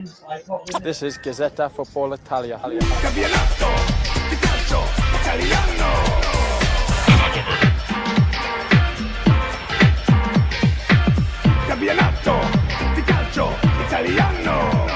This is Gazzetta Football Italia. Campionato di calcio italiano. Campionato di calcio italiano.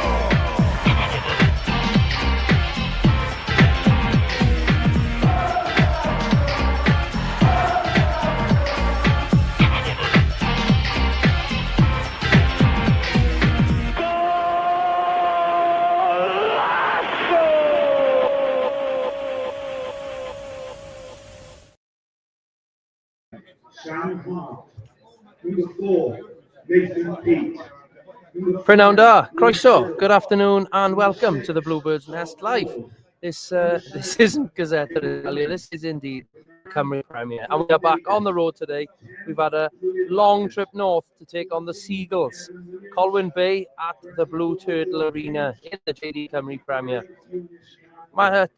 Prynawn da, croeso, good afternoon and welcome to the Bluebirds Nest Live. This isn't Gazzetta Italia, this is indeed Cymru Premier. And we are back on the road today. We've had a long trip north to take on the Seagulls. Colwyn Bay at the Blue Turtle Arena in the JD Cymru Premier.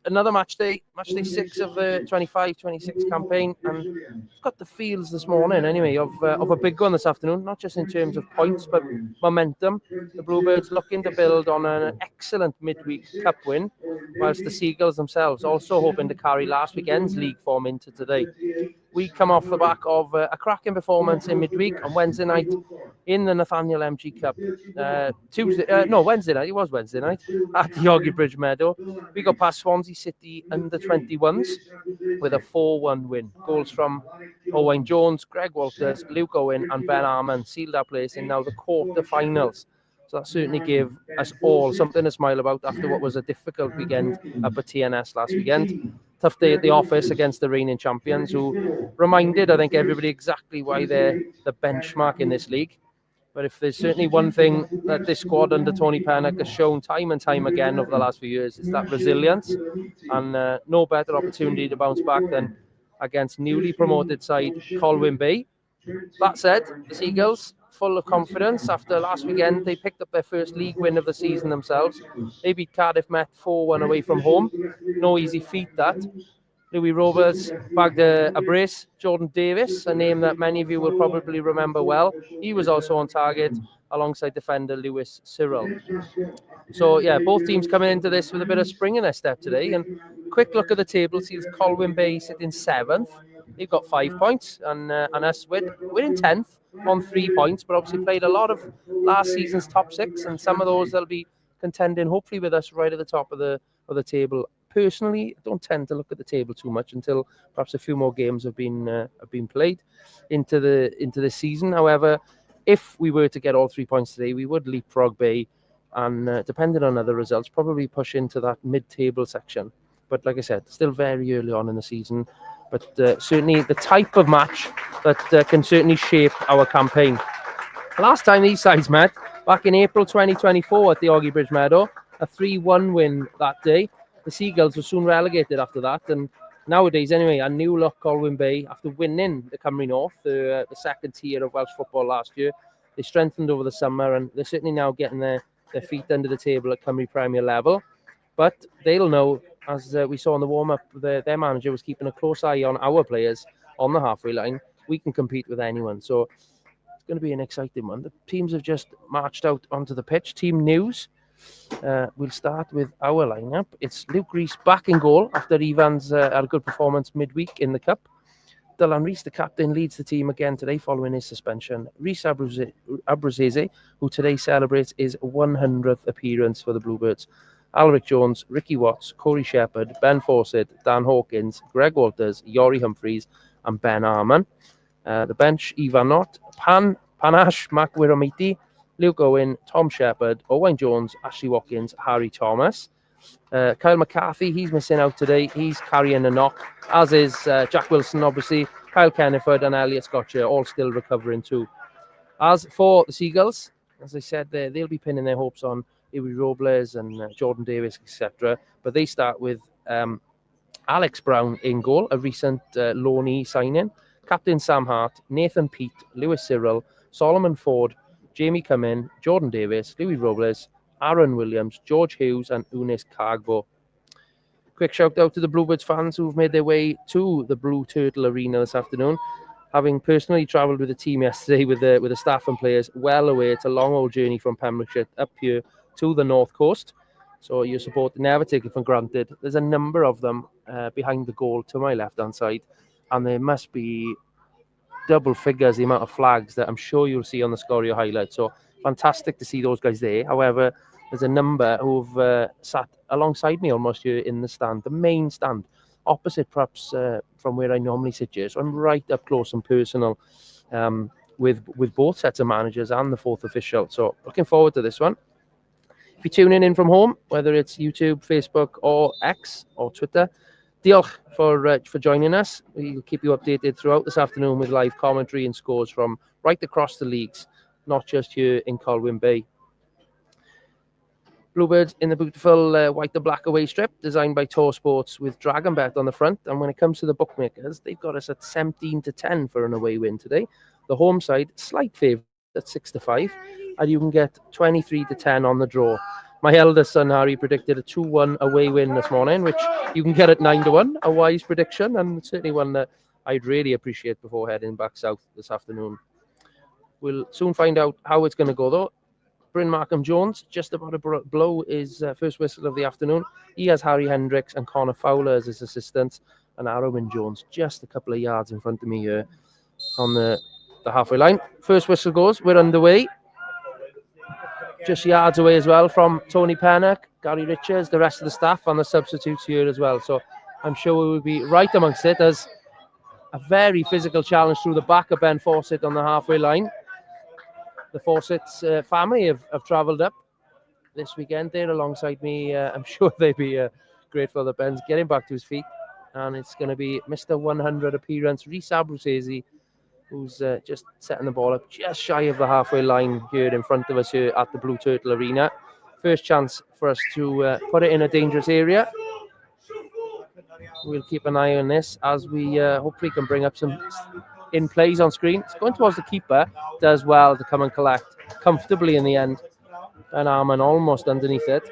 Another match day 6 of the 25-26 campaign, and got the feels this morning anyway of a big one this afternoon, not just in terms of points but momentum. The Bluebirds looking to build on an excellent midweek cup win, whilst the Seagulls themselves also hoping to carry last weekend's league form into today. We come off the back of a cracking performance in midweek on Wednesday night in the Nathaniel MG Cup. Wednesday night, it was Wednesday night, at the Oggy Bridge Meadow. We got past Swansea City under 21s with a 4-1 win. Goals from Owain Jones, Greg Walters, Luke Owen and Ben Armand sealed our place in now the quarter-finals. So that certainly gave us all something to smile about after what was a difficult weekend up at TNS last weekend. Tough day at the office against the reigning champions, who reminded, I think, everybody exactly why they're the benchmark in this league. But if there's certainly one thing that this squad under Tony Pennock has shown time and time again over the last few years, it's that resilience, and no better opportunity to bounce back than against newly promoted side Colwyn Bay. That said, the Seagulls, full of confidence after last weekend, they picked up their first league win of the season themselves. They beat Cardiff Met 4-1 away from home. No easy feat that. Louis Roberts bagged a brace. Jordan Davis, a name that many of you will probably remember well. He was also on target alongside defender Lewis Cyril. So yeah, both teams coming into this with a bit of spring in their step today. And quick look at the table sees Colwyn Bay sitting 7th. They've got 5 points, and us we're in 10th on 3 points, but obviously played a lot of last season's top 6, and some of those they'll be contending hopefully with us right at the top of the table. Personally, I don't tend to look at the table too much until perhaps a few more games have been played into the season. However, if we were to get all 3 points today, we would leapfrog Bay, and depending on other results, probably push into that mid-table section. But like I said, still very early on in the season. But certainly the type of match that can certainly shape our campaign. Last time these sides met, back in April 2024 at the Oggy Bridge Meadow, a 3-1 win that day. The Seagulls were soon relegated after that, and nowadays anyway, a new look Colwyn Bay, after winning the Cymru North, the second tier of Welsh football last year, they strengthened over the summer, and they're certainly now getting their feet under the table at Cymru Premier level. But they'll know, as we saw in the warm-up, their manager was keeping a close eye on our players on the halfway line. We can compete with anyone, so it's going to be an exciting one. The teams have just marched out onto the pitch. Team news. We'll start with our lineup. It's Luke Rees back in goal after Evans had a good performance midweek in the Cup. Dylan Rees, the captain, leads the team again today following his suspension. Rees Abruzzese, who today celebrates his 100th appearance for the Bluebirds. Alric Jones, Ricky Watts, Corey Shepherd, Ben Fawcett, Dan Hawkins, Greg Walters, Yori Humphreys and Ben Arman. The bench, Ivan Knott, Panache, Mac Wiramiti, Luke Owen, Tom Shepherd, Owain Jones, Ashley Watkins, Harry Thomas. Kyle McCarthy, he's missing out today. He's carrying a knock, as is Jack Wilson, obviously. Kyle Kenneford and Elliot Scotcher, all still recovering too. As for the Seagulls, as I said, they'll be pinning their hopes on Louis Robles and Jordan Davis, etc. But they start with Alex Brown in goal, a recent loanee signing. Captain Sam Hart, Nathan Peat, Lewis Cyril, Solomon Ford, Jamie Cummин, Jordan Davis, Louis Robles, Aaron Williams, George Hughes and Unis Cargo. Quick shout out to the Bluebirds fans who've made their way to the Blue Turtle Arena this afternoon. Having personally travelled with the team yesterday with the staff and players, well aware it's a long old journey from Pembrokeshire up here to the North Coast. So your support, never take it for granted. There's a number of them behind the goal to my left-hand side, and there must be double figures the amount of flags that I'm sure you'll see on the Scorio highlight. So fantastic to see those guys there. However, there's a number who've sat alongside me almost here in the stand, the main stand, opposite perhaps from where I normally sit here. So I'm right up close and personal with both sets of managers and the fourth official. So looking forward to this one. If you're tuning in from home, whether it's YouTube, Facebook, or X, or Twitter, diolch for joining us. We'll keep you updated throughout this afternoon with live commentary and scores from right across the leagues, not just here in Colwyn Bay. Bluebirds in the beautiful white and black away strip, designed by Tor Sports with Dragon Bet on the front. And when it comes to the bookmakers, they've got us at 17-10 for an away win today. The home side, slight favourite at 6-5. And you can get 23-10 on the draw. My eldest son, Harry, predicted a 2-1 away win this morning, which you can get at 9-1, a wise prediction, and certainly one that I'd really appreciate before heading back south this afternoon. We'll soon find out how it's going to go, though. Bryn Markham-Jones, just about to blow his first whistle of the afternoon. He has Harry Hendricks and Connor Fowler as his assistants, and Arrowin Jones just a couple of yards in front of me here on the halfway line. First whistle goes, we're underway. Just yards away as well from Tony Pennock, Gary Richards, the rest of the staff and the substitutes here as well. So I'm sure we will be right amongst it as a very physical challenge through the back of Ben Fawcett on the halfway line. The Fawcett's family have travelled up this weekend. They're alongside me. I'm sure they'd be grateful that Ben's getting back to his feet. And it's going to be Mr. 100 appearance, Rhys Abruzzese, who's just setting the ball up just shy of the halfway line here in front of us here at the Blue Turtle Arena. First chance for us to put it in a dangerous area. We'll keep an eye on this as we hopefully can bring up some in plays on screen. It's going towards the keeper, does well to come and collect comfortably in the end. And Arman almost underneath it.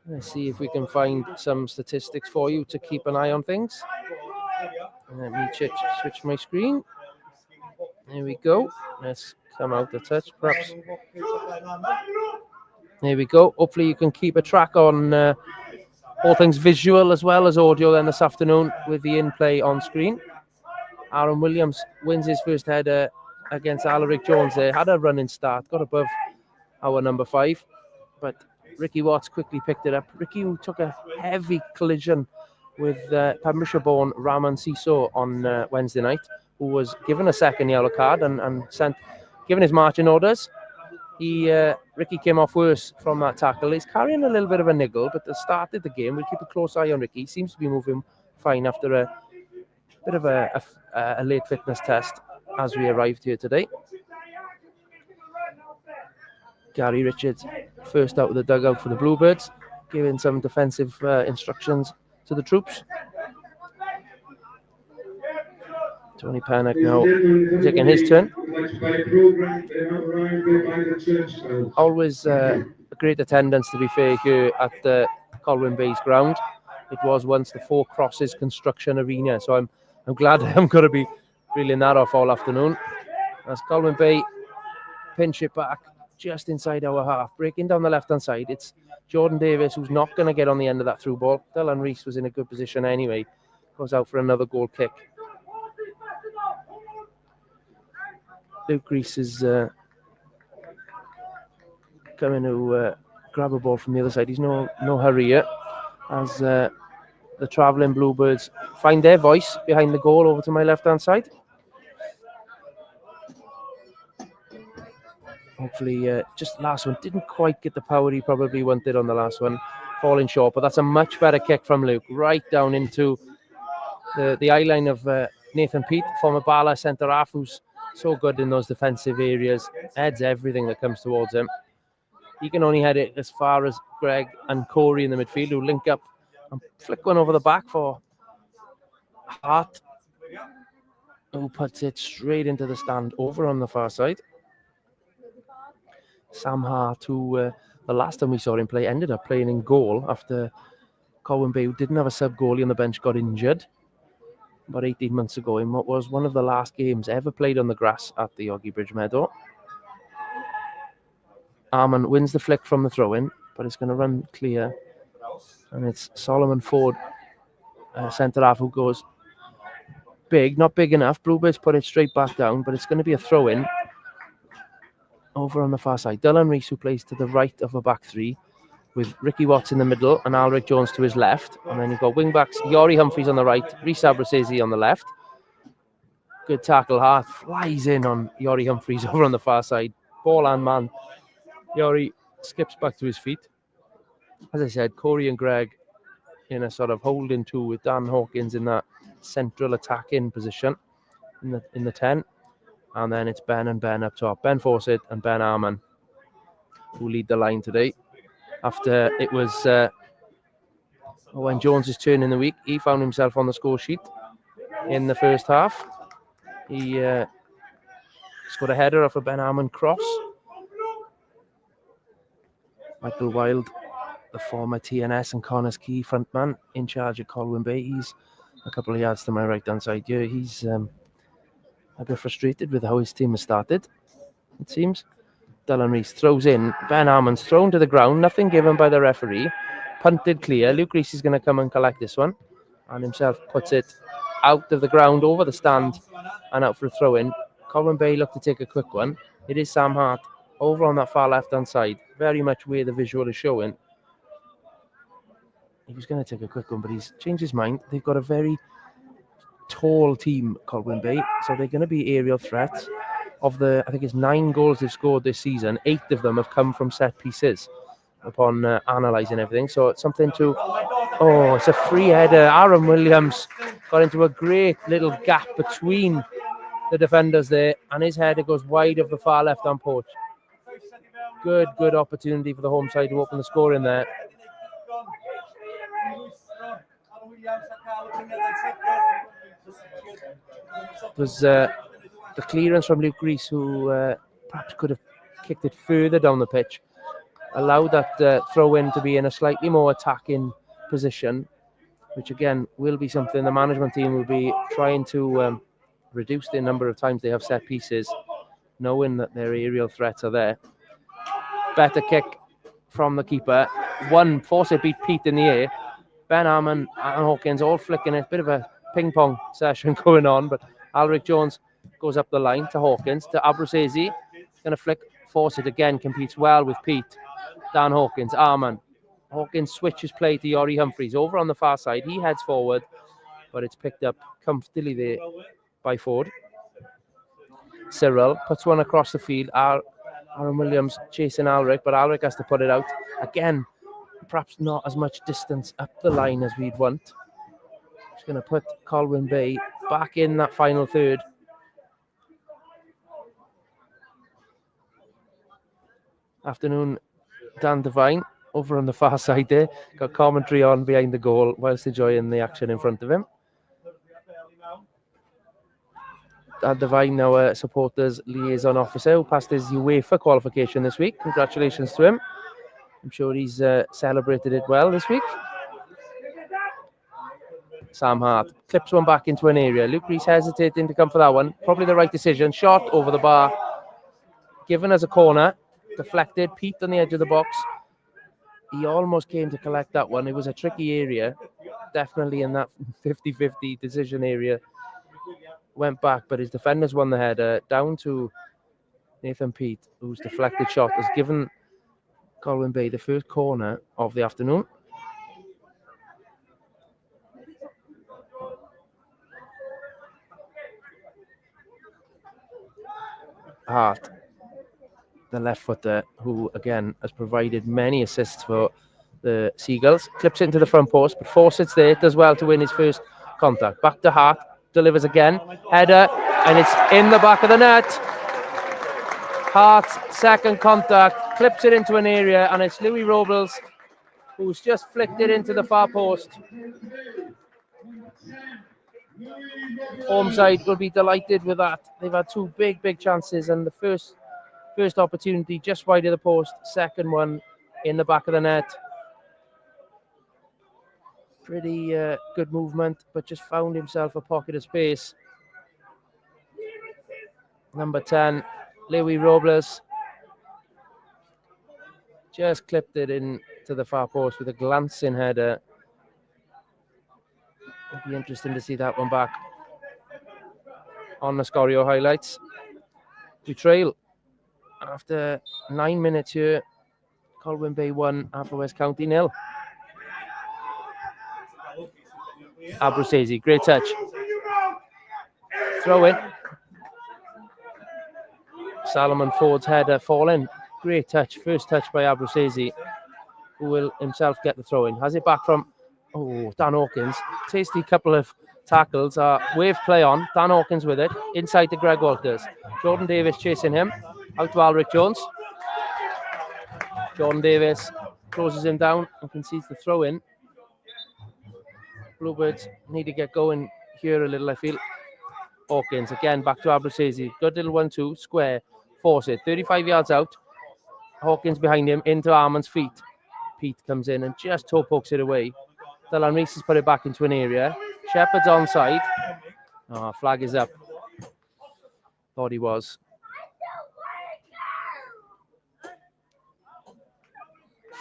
Let's see if we can find some statistics for you to keep an eye on things. Let me switch my screen. There we go. Let's come out the touch, perhaps. There we go. Hopefully you can keep a track on all things visual as well as audio then this afternoon with the in-play on screen. Aaron Williams wins his first header against Alaric Jones there. Had a running start, got above our number 5. But Ricky Watts quickly picked it up. Ricky, who took a heavy collision with Pembrokeshire-born Raman Siso on Wednesday night, who was given a second yellow card and given his marching orders. Ricky came off worse from that tackle. He's carrying a little bit of a niggle, but at the start of the game, we'll keep a close eye on Ricky. He seems to be moving fine after a bit of a late fitness test as we arrived here today. Gary Richards, first out of the dugout for the Bluebirds, giving some defensive instructions to the troops. Tony Pennock now taking his turn. Always a great attendance, to be fair, here at the Colwyn Bay's ground. It was once the Four Crosses Construction Arena, so I'm glad I'm going to be reeling that off all afternoon. As Colwyn Bay pinch it back just inside our half, breaking down the left-hand side. It's Jordan Davis who's not going to get on the end of that through ball. Dylan Rees was in a good position anyway. Goes out for another goal kick. Luke Rees is coming to grab a ball from the other side. He's no hurry yet as the travelling Bluebirds find their voice behind the goal over to my left-hand side. Hopefully, just last one didn't quite get the power he probably wanted on the last one, falling short. But that's a much better kick from Luke, right down into the eye line of Nathan Peat, former Bala centre half, who's so good in those defensive areas, heads everything that comes towards him. He can only head it as far as Greg and Corey in the midfield, who link up and flick one over the back for Hart, who puts it straight into the stand over on the far side. Sam Hart, who the last time we saw him play, ended up playing in goal after Colwyn Bay, who didn't have a sub-goalie on the bench, got injured about 18 months ago in what was one of the last games ever played on the grass at the Oggy Bridge Meadow. Arman wins the flick from the throw-in, but it's going to run clear. And it's Solomon Ford, centre-half, who goes big. Not big enough. Bluebirds put it straight back down, but it's going to be a throw-in over on the far side. Dylan Rees, who plays to the right of a back three, with Ricky Watts in the middle and Alric Jones to his left. And then you've got wing-backs, Yori Humphreys on the right, Reece Abrasezi on the left. Good tackle. Hart flies in on Yori Humphreys over on the far side. Ball and man. Yori skips back to his feet. As I said, Corey and Greg in a sort of holding two with Dan Hawkins in that central attacking position in the 10. And then it's Ben and Ben up top. Ben Fawcett and Ben Arman who lead the line today. After it was when Jones' turn in the week, he found himself on the score sheet in the first half. He scored a header off a Ben Arman cross. Michael Wilde, the former TNS and Connors Key frontman in charge of Colwyn Bay, he's a couple of yards to my right-hand side here. He's a bit frustrated with how his team has started, it seems. Dylan Rees throws in. Ben Arman's thrown to the ground. Nothing given by the referee. Punted clear. Luke Rees is going to come and collect this one. And himself puts it out of the ground over the stand and out for a throw-in. Colwyn Bay look to take a quick one. It is Sam Hart over on that far left-hand side. Very much where the visual is showing. He was going to take a quick one, but he's changed his mind. They've got a very tall team, Colwyn Bay, so they're going to be aerial threats. Of the, I think it's 9 goals they've scored this season, 8 of them have come from set pieces upon analysing everything. So it's something to, it's a free header. Aaron Williams got into a great little gap between the defenders there, and his header goes wide of the far left-hand post. Good opportunity for the home side to open the score in there. It was the clearance from Luke Rees, who perhaps could have kicked it further down the pitch, allowed that throw-in to be in a slightly more attacking position, which again will be something the management team will be trying to reduce the number of times they have set pieces, knowing that their aerial threats are there. Better kick from the keeper. One Fawcett beat Pete in the air. Ben Arman and Hawkins all flicking it. Bit of a ping-pong session going on, but Alric Jones goes up the line to Hawkins, to Abrasezi. Going to flick. Fawcett again competes well with Pete. Dan Hawkins, Arman. Hawkins switches play to Yori Humphreys over on the far side. He heads forward, but it's picked up comfortably there by Ford. Cyril puts one across the field. Aaron Williams chasing Alric, but Alric has to put it out. Again, perhaps not as much distance up the line as we'd want. Just going to put Colwyn Bay back in that final third. Afternoon, Dan Devine over on the far side there. Got commentary on behind the goal whilst enjoying the action in front of him. Dan Devine, now a supporters liaison officer, who passed his UEFA qualification this week. Congratulations to him. I'm sure he's celebrated it well this week. Sam Hart clips one back into an area. Luke Rees hesitating to come for that one. Probably the right decision. Shot over the bar. Given as a corner. Deflected. Pete on the edge of the box. He almost came to collect that one. It was a tricky area. Definitely in that 50-50 decision area. Went back, but his defenders won the header. Down to Nathan Pete, whose deflected shot has given Colwyn Bay the first corner of the afternoon. Hart, the left footer, who again has provided many assists for the Seagulls, clips into the front post, but Fawcett's there, does well to win his first contact. Back to Hart, delivers again, header, and it's in the back of the net. Hart's second contact, clips it into an area, and it's Louis Robles who's just flicked it into the far post. Home side will be delighted with that. They've had two big chances, and the first opportunity just wide of the post, second one in the back of the net. Pretty good movement, but just found himself a pocket of space. Number 10, Louis Robles. just clipped it in to the far post with a glancing header. It'll be interesting to see that one back on the Scorio highlights. We trail after 9 minutes here. Colwyn Bay 1, Haverfordwest County 0. Abruzzese, great touch. Throw in. Salomon Ford's header falling. Great touch. First touch by Abruzzese, who will himself get the throw in. Has it back from Dan Hawkins. Tasty couple of tackles. Wave play on. Dan Hawkins with it. Inside to Greg Walters. Jordan Davis chasing him. Out to Alric Jones. Jordan Davis closes him down and concedes the throw in. Bluebirds need to get going here a little, I feel. Hawkins again back to Abruzzese. Good little 1-2 square. Force it. 35 yards out. Hawkins behind him into Armand's feet. Pete comes in and just toe pokes it away. Dylan Reese has put it back into an area. Shepherd's onside. Flag is up. Thought he was.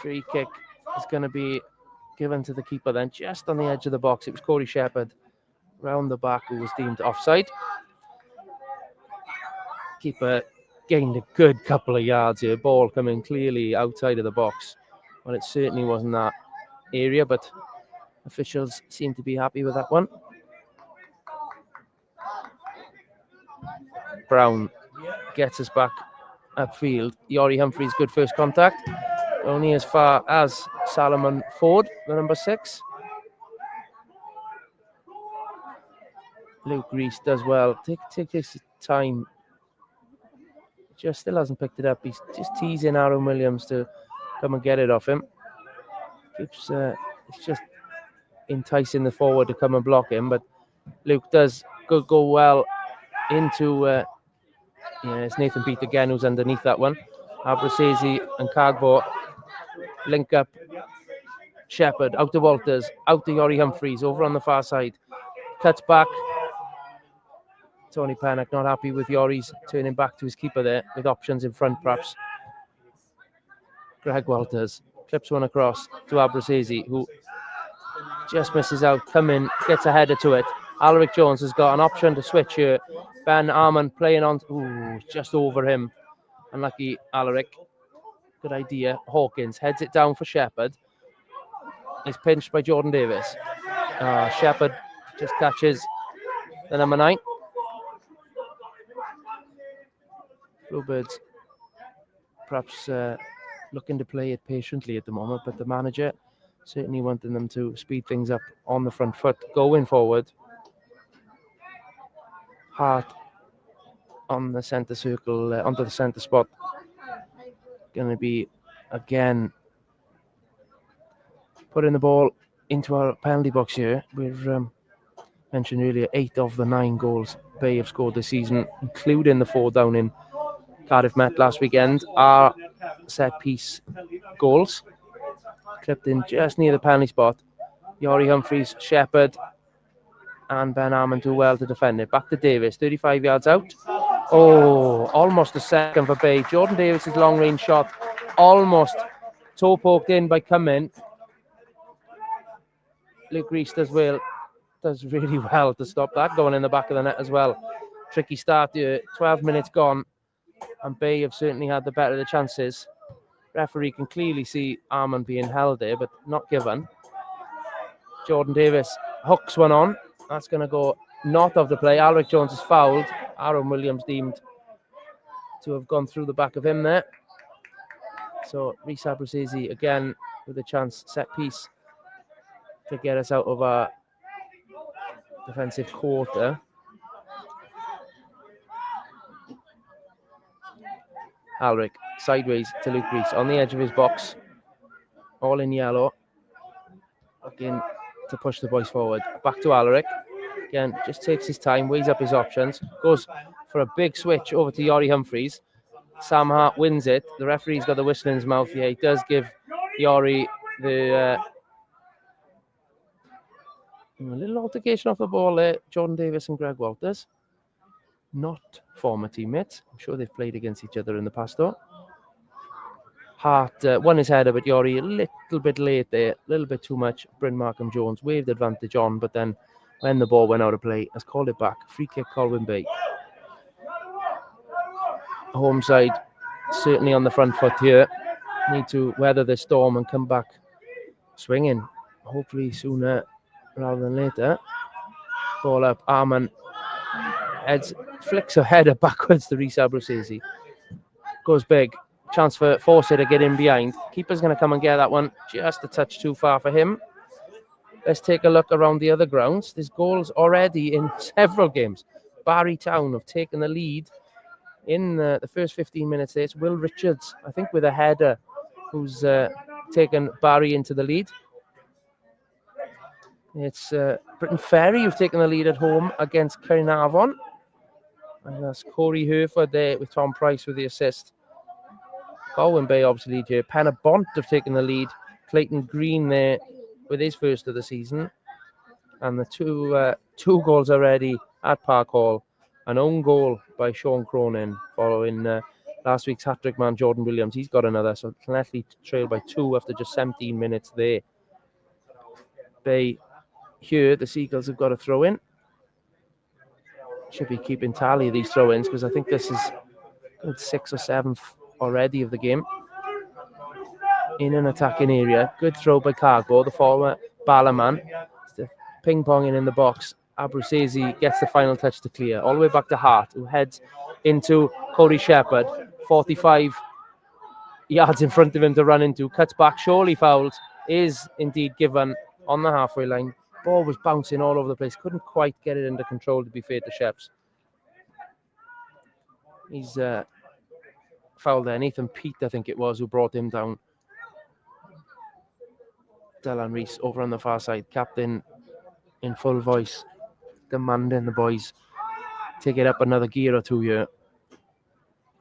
Free kick is going to be given to the keeper then, just on the edge of the box. It was Corey Shepherd round the back who was deemed offside. Keeper gained a good couple of yards here. Ball coming clearly outside of the box. Well, it certainly wasn't that area, but officials seem to be happy with that one. Brown gets us back upfield. Yori Humphreys, good first contact. Only as far as Salomon Ford, the number 6. Luke Reese does well. Take his time. Just still hasn't picked it up. He's just teasing Aaron Williams to come and get it off him. It's just enticing the forward to come and block him, but Luke does go well into it's Nathan Beat again who's underneath that one. Abruzzese and Cagbo link up. Shepherd out to Walters, out to Yori Humphreys over on the far side. Cuts back. Tony Pennock not happy with Yori's turning back to his keeper there with options in front perhaps. Greg Walters clips one across to Abruzzese, who just misses out. Come in, gets a header to it. Alaric Jones has got an option to switch here. Ben Armand playing on. Just over him. Unlucky Alaric. Good idea. Hawkins heads it down for Shepherd. He's pinched by Jordan Davis. Shepherd just catches the number 9. Bluebirds perhaps looking to play it patiently at the moment, but the manager certainly wanting them to speed things up on the front foot, going forward. Hart on the centre circle, onto the centre spot. Going to be, again, putting the ball into our penalty box here. We've mentioned earlier, 8 of the 9 goals Bay have scored this season, including the 4 down in Cardiff Met last weekend, are set-piece goals. Clipped in just near the penalty spot. Yori Humphreys, Shepherd, and Ben Armand do well to defend it. Back to Davis, 35 yards out. Almost a second for Bay. Jordan Davis's long-range shot almost toe poked in by Cumming. Luke Reese does really well to stop that going in the back of the net as well. Tricky start here. 12 minutes gone, and Bay have certainly had the better of the chances. Referee can clearly see Armand being held there, but not given. Jordan Davis hooks one on. That's going to go not of the play. Alric Jones is fouled. Aaron Williams deemed to have gone through the back of him there. So Reece Abruzzese again with a chance, set piece, to get us out of our defensive quarter. Alric sideways to Luke Reese on the edge of his box, all in yellow, looking to push the boys forward. Back to Alaric. Again, just takes his time, weighs up his options, goes for a big switch over to Yori Humphreys. Sam Hart wins it. The referee's got the whistle in his mouth. Yeah, he does give Yori the a little altercation off the ball there. Jordan Davis and Greg Walters, not former teammates. I'm sure they've played against each other in the past though. Hart won his header, but Yori a little bit late there, a little bit too much. Bryn Markham-Jones waved advantage on, but then when the ball went out of play, has called it back. Free kick, Colwyn Bay. Home side certainly on the front foot here. Need to weather the storm and come back swinging. Hopefully sooner rather than later. Ball up, Arman flicks a header backwards to Rhys Abruzzese. Goes big. Chance for Fawcett to get in behind. Keeper's going to come and get that one. Just a touch too far for him. Let's take a look around the other grounds. There's goals already in several games. Barry Town have taken the lead in the first 15 minutes there. It's Will Richards, I think, with a header, who's taken Barry into the lead. It's Britain Ferry who've taken the lead at home against Caernarfon. And that's Corey Hereford there with Tom Price with the assist. Colwyn Bay obviously lead here. Penna Bont have taken the lead. Clayton Green there with his first of the season. And the two goals already at Park Hall. An own goal by Sean Cronin following last week's hat-trick man Jordan Williams. He's got another, so Llanelli trail by 2 after just 17 minutes there. Bay here, the Seagulls have got a throw in. Should be keeping tally of these throw-ins because I think this is good 6th or 7th already of the game. In an attacking area. Good throw by Cargo, the former Ballerman. Ping-ponging in the box. Abruzzese gets the final touch to clear. All the way back to Hart, who heads into Cody Shepherd. 45 yards in front of him to run into. Cuts back, surely fouled. Is indeed given on the halfway line. Ball was bouncing all over the place. Couldn't quite get it under control, to be fair to Sheps. He's fouled there. Nathan Pete, I think it was, who brought him down. Dylan Rees over on the far side. Captain in full voice, demanding the boys take it up another gear or two here.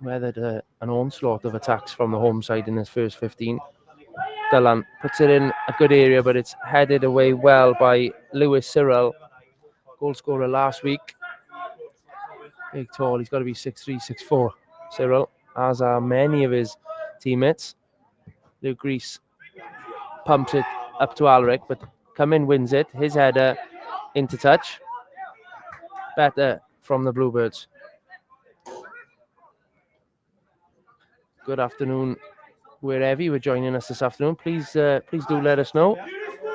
Weathered an onslaught of attacks from the home side in his first 15. Dylan puts it in a good area, but it's headed away well by Lewis Cyril, goal scorer last week. Big tall, he's got to be 6'3", 6'4", Cyril, as are many of his teammates. Luke Rees pumps it up to Alric, but Cummin wins it. His header into touch. Better from the Bluebirds. Good afternoon, wherever you are joining us this afternoon. Please do let us know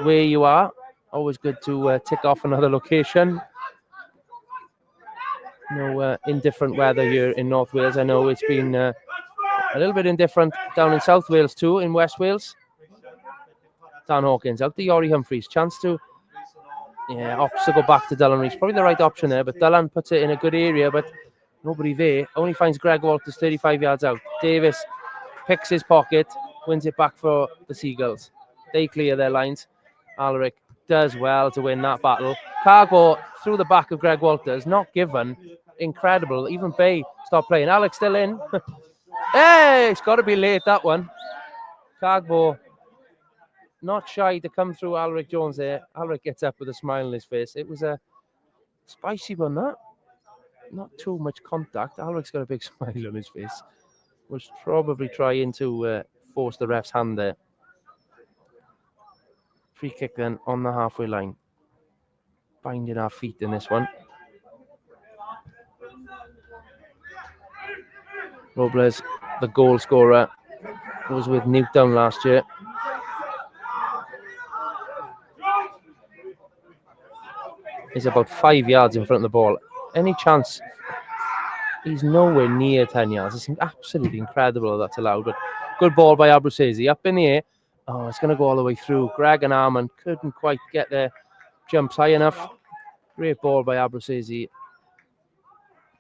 where you are. Always good to tick off another location. No indifferent weather here in North Wales. I know it's been a little bit indifferent down in South Wales too, in West Wales. Dan Hawkins out to Yori Humphreys. Chance to opts to go back to Dylan Rees. Probably the right option there, but Dylan puts it in a good area, but nobody there. Only finds Greg Walters 35 yards out. Davis picks his pocket, wins it back for the Seagulls. They clear their lines. Alric does well to win that battle. Cargo through the back of Greg Walters, not given. Incredible. Even Bay stopped playing. Alex still in. Hey, it's got to be late, that one. Cargo not shy to come through Alric Jones there. Alric gets up with a smile on his face. It was a spicy one, that. Not too much contact. Alric's got a big smile on his face. Was probably trying to force the ref's hand there. Free kick then on the halfway line. Finding our feet in this one. Robles, the goal scorer, was with Newtown last year. He's about 5 yards in front of the ball. Any chance? He's nowhere near 10 yards. It's absolutely incredible that's allowed. But good ball by Abruzzese. Up in the air. Oh, it's going to go all the way through. Greg and Arman couldn't quite get their jumps high enough. Great ball by Abruzzese.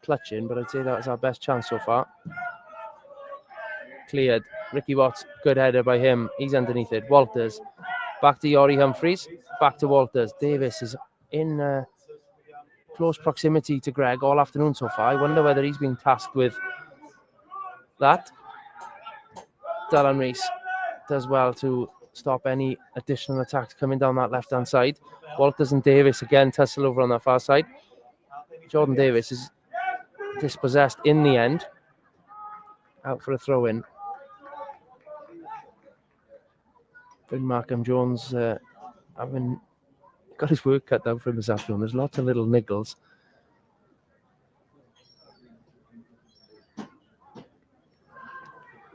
Clutching, but I'd say that's our best chance so far. Cleared. Ricky Watts, good header by him. He's underneath it. Walters. Back to Yori Humphreys. Back to Walters. Davis is in close proximity to Greg all afternoon so far. I wonder whether he's been tasked with that. Dylan Rees does well to stop any additional attacks coming down that left-hand side. Walters and Davis again tussle over on that far side. Jordan Davis is dispossessed in the end. Out for a throw-in. Ben Markham Jones having got his work cut out for him this afternoon. There's lots of little niggles.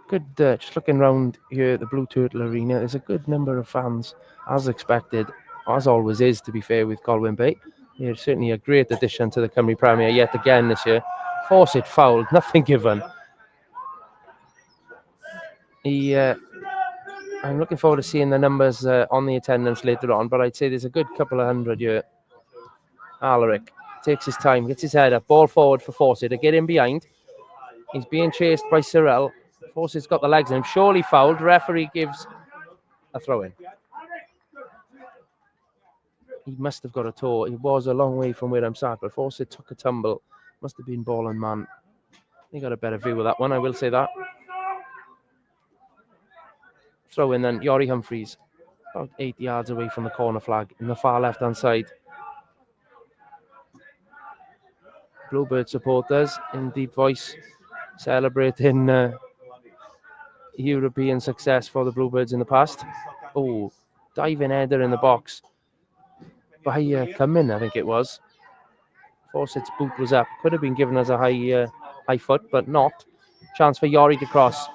Good, just looking around here at the Blue Turtle Arena, there's a good number of fans, as expected, as always is, to be fair, with Colwyn Bay. They're certainly a great addition to the Cymru Premier yet again this year. Fawcett fouled, nothing given. I'm looking forward to seeing the numbers on the attendance later on, but I'd say there's a good couple of hundred here. Alaric takes his time, gets his head up, ball forward for Fawcett to get in behind. He's being chased by Cyril. Fawcett's got the legs in him, surely fouled. Referee gives a throw-in. He must have got a toe. He was a long way from where I'm sat, but Fawcett took a tumble. Must have been ball and man. He got a better view of that one, I will say that. Throw in then, Yori Humphreys, about 8 yards away from the corner flag in the far left-hand side. Bluebird supporters in deep voice celebrating European success for the Bluebirds in the past. Oh, diving header in the box by Cumming, I think it was. Fawcett's boot was up. Could have been given as a high foot, but not. Chance for Yori to cross.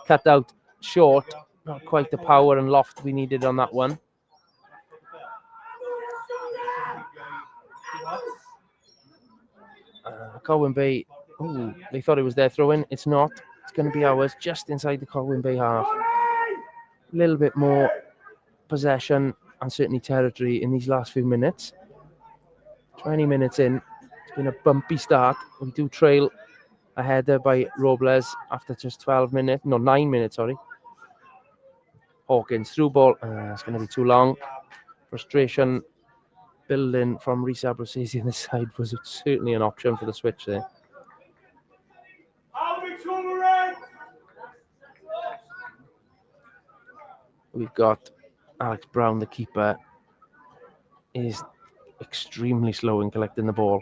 Cut out short. Not quite the power and loft we needed on that one. Colwyn Bay, they thought it was their throw-in. It's not. It's going to be ours, just inside the Colwyn Bay half. A little bit more possession and certainly territory in these last few minutes. 20 minutes in. It's been a bumpy start. We do trail a header by Robles after just 9 minutes, sorry. Hawkins through ball. It's going to be too long. Frustration building from Rhys Abruzzese on the side was certainly an option for the switch there. We've got Alex Brown, the keeper, is extremely slow in collecting the ball,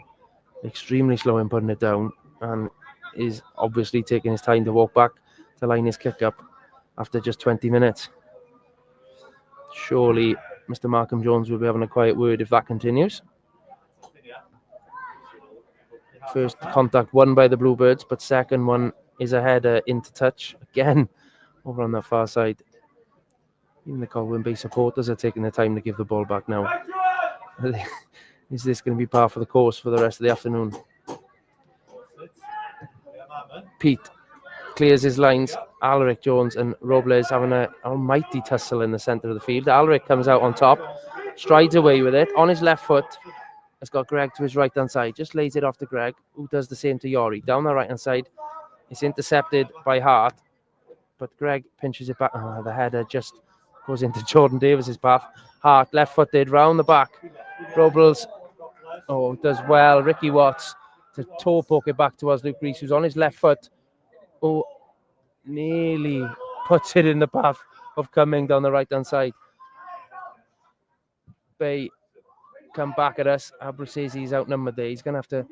extremely slow in putting it down, and is obviously taking his time to walk back to line his kick up after just 20 minutes. Surely Mr. Markham Jones will be having a quiet word if that continues. First contact won by the Bluebirds, but second one is a header into touch again over on that far side. Even the Colwyn Bay supporters are taking their time to give the ball back now. Is this going to be par for the course for the rest of the afternoon? Pete clears his lines. Alaric, Jones and Robles having a almighty tussle in the centre of the field. Alaric comes out on top, strides away with it. On his left foot, has got Greg to his right-hand side. Just lays it off to Greg, who does the same to Yori. Down the right-hand side, it's intercepted by Hart, but Greg pinches it back. The header just goes into Jordan Davis's path. Hart, left-footed, round the back. Robles, does well. Ricky Watts to toe poke it back towards Luke Rees, who's on his left foot. Nearly puts it in the path of Cumming down the right-hand side. Bay come back at us. Abruzzese is outnumbered there. He's going to have to...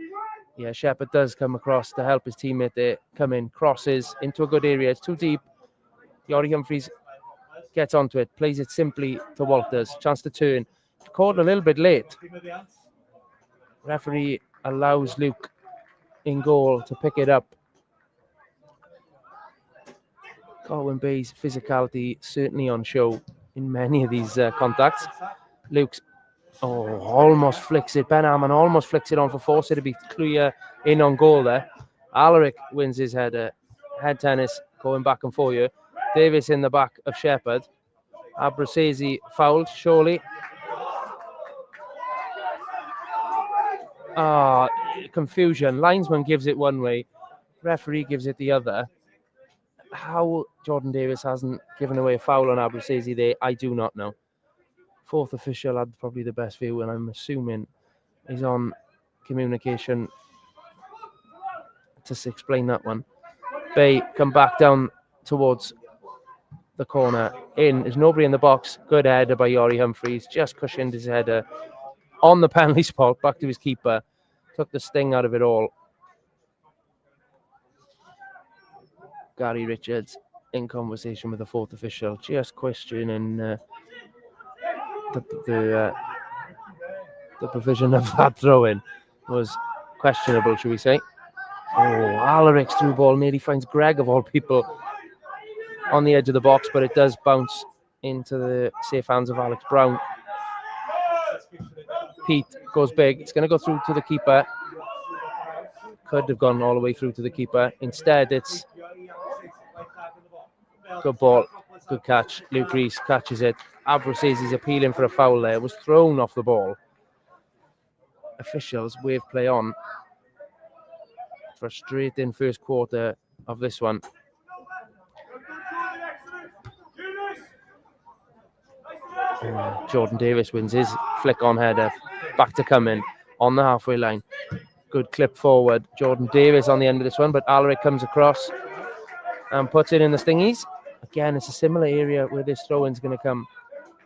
Yeah, Shepherd does come across to help his teammate there. Cumming crosses into a good area. It's too deep. Yori Humphreys gets onto it, plays it simply to Walters. Chance to turn. Caught a little bit late. Referee allows Luke in goal to pick it up. Colwyn Bay's physicality certainly on show in many of these contacts. Luke's almost flicks it. Ben Harmon almost flicks it on for Fawcett to be clear in on goal there. Alaric wins his header. Head tennis going back and forth here. Davis in the back of Shepherd. Abruzzese fouled, surely. Confusion. Linesman gives it one way. Referee gives it the other. How Jordan Davis hasn't given away a foul on Abruzzese there, I do not know. Fourth official had probably the best view, and I'm assuming he's on communication to explain that one. Bay come back down towards the corner. There's nobody in the box. Good header by Yori Humphreys. Just cushioned his header on the penalty spot, back to his keeper. Took the sting out of it all. Gary Richards in conversation with the fourth official, just questioning the provision of that throw-in was questionable, shall we say. Oh, Alaric's through ball nearly finds Greg, of all people, on the edge of the box, but it does bounce into the safe hands of Alex Brown. Pete goes big. It's going to go through to the keeper. Could have gone all the way through to the keeper. Instead, it's good ball, good catch. Luke Reese catches it. Abra says he's appealing for a foul there. It was thrown off the ball. Officials wave play on for a straight in first quarter of this one. Jordan Davis wins his flick on header. Back to come in on the halfway line. Good clip forward. Jordan Davis on the end of this one, but Alaric comes across and puts it in the stingies. Again, it's a similar area where this throw-in is going to come.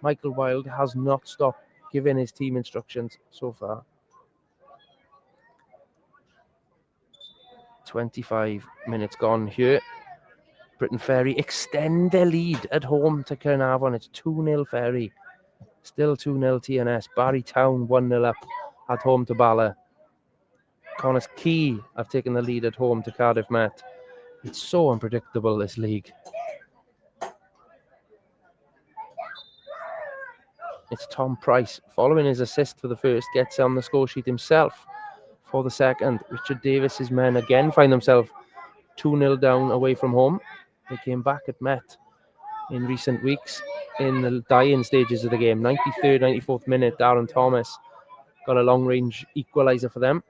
Michael Wilde has not stopped giving his team instructions so far. 25 minutes gone here. Britain Ferry extend their lead at home to Caernarfon. It's 2-0 Ferry. Still 2-0 TNS. Barry Town 1-0 up at home to Bala. Connah's Key have taken the lead at home to Cardiff Met. It's so unpredictable, this league. It's Tom Price, following his assist for the first, gets on the score sheet himself for the second. Richard Davis's men again find themselves 2-0 down away from home. They came back at Met in recent weeks in the dying stages of the game. 93rd, 94th minute, Darren Thomas got a long-range equaliser for them.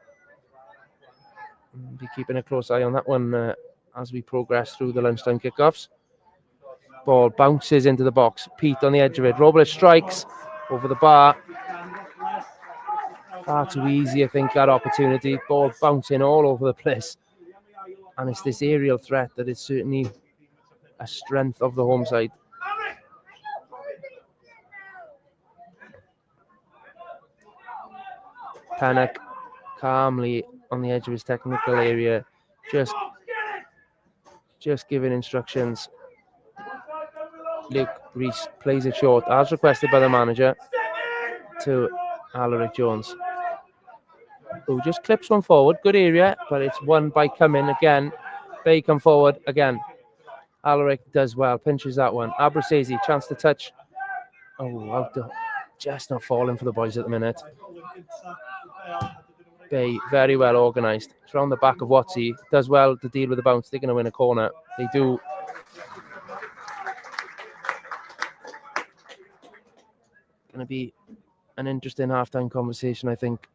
Be keeping a close eye on that one as we progress through the lunchtime kickoffs. Ball bounces into the box. Pete on the edge of it. Robles strikes over the bar. Far too easy, I think, that opportunity. Ball bouncing all over the place. And it's this aerial threat that is certainly a strength of the home side. Panak calmly on the edge of his technical area, just giving instructions. Luke Reese plays it short, as requested by the manager, to Alaric Jones, who just clips one forward. Good area, but it's won by Cumming again. Bay come forward again. Alaric does well, pinches that one. Abrasesi, chance to touch. Oh, out the, just not falling for the boys at the minute. Bay, very well organised. It's around the back of Watsy. Does well to deal with the bounce. They're going to win a corner. They do. Going to be an interesting halftime conversation, I think.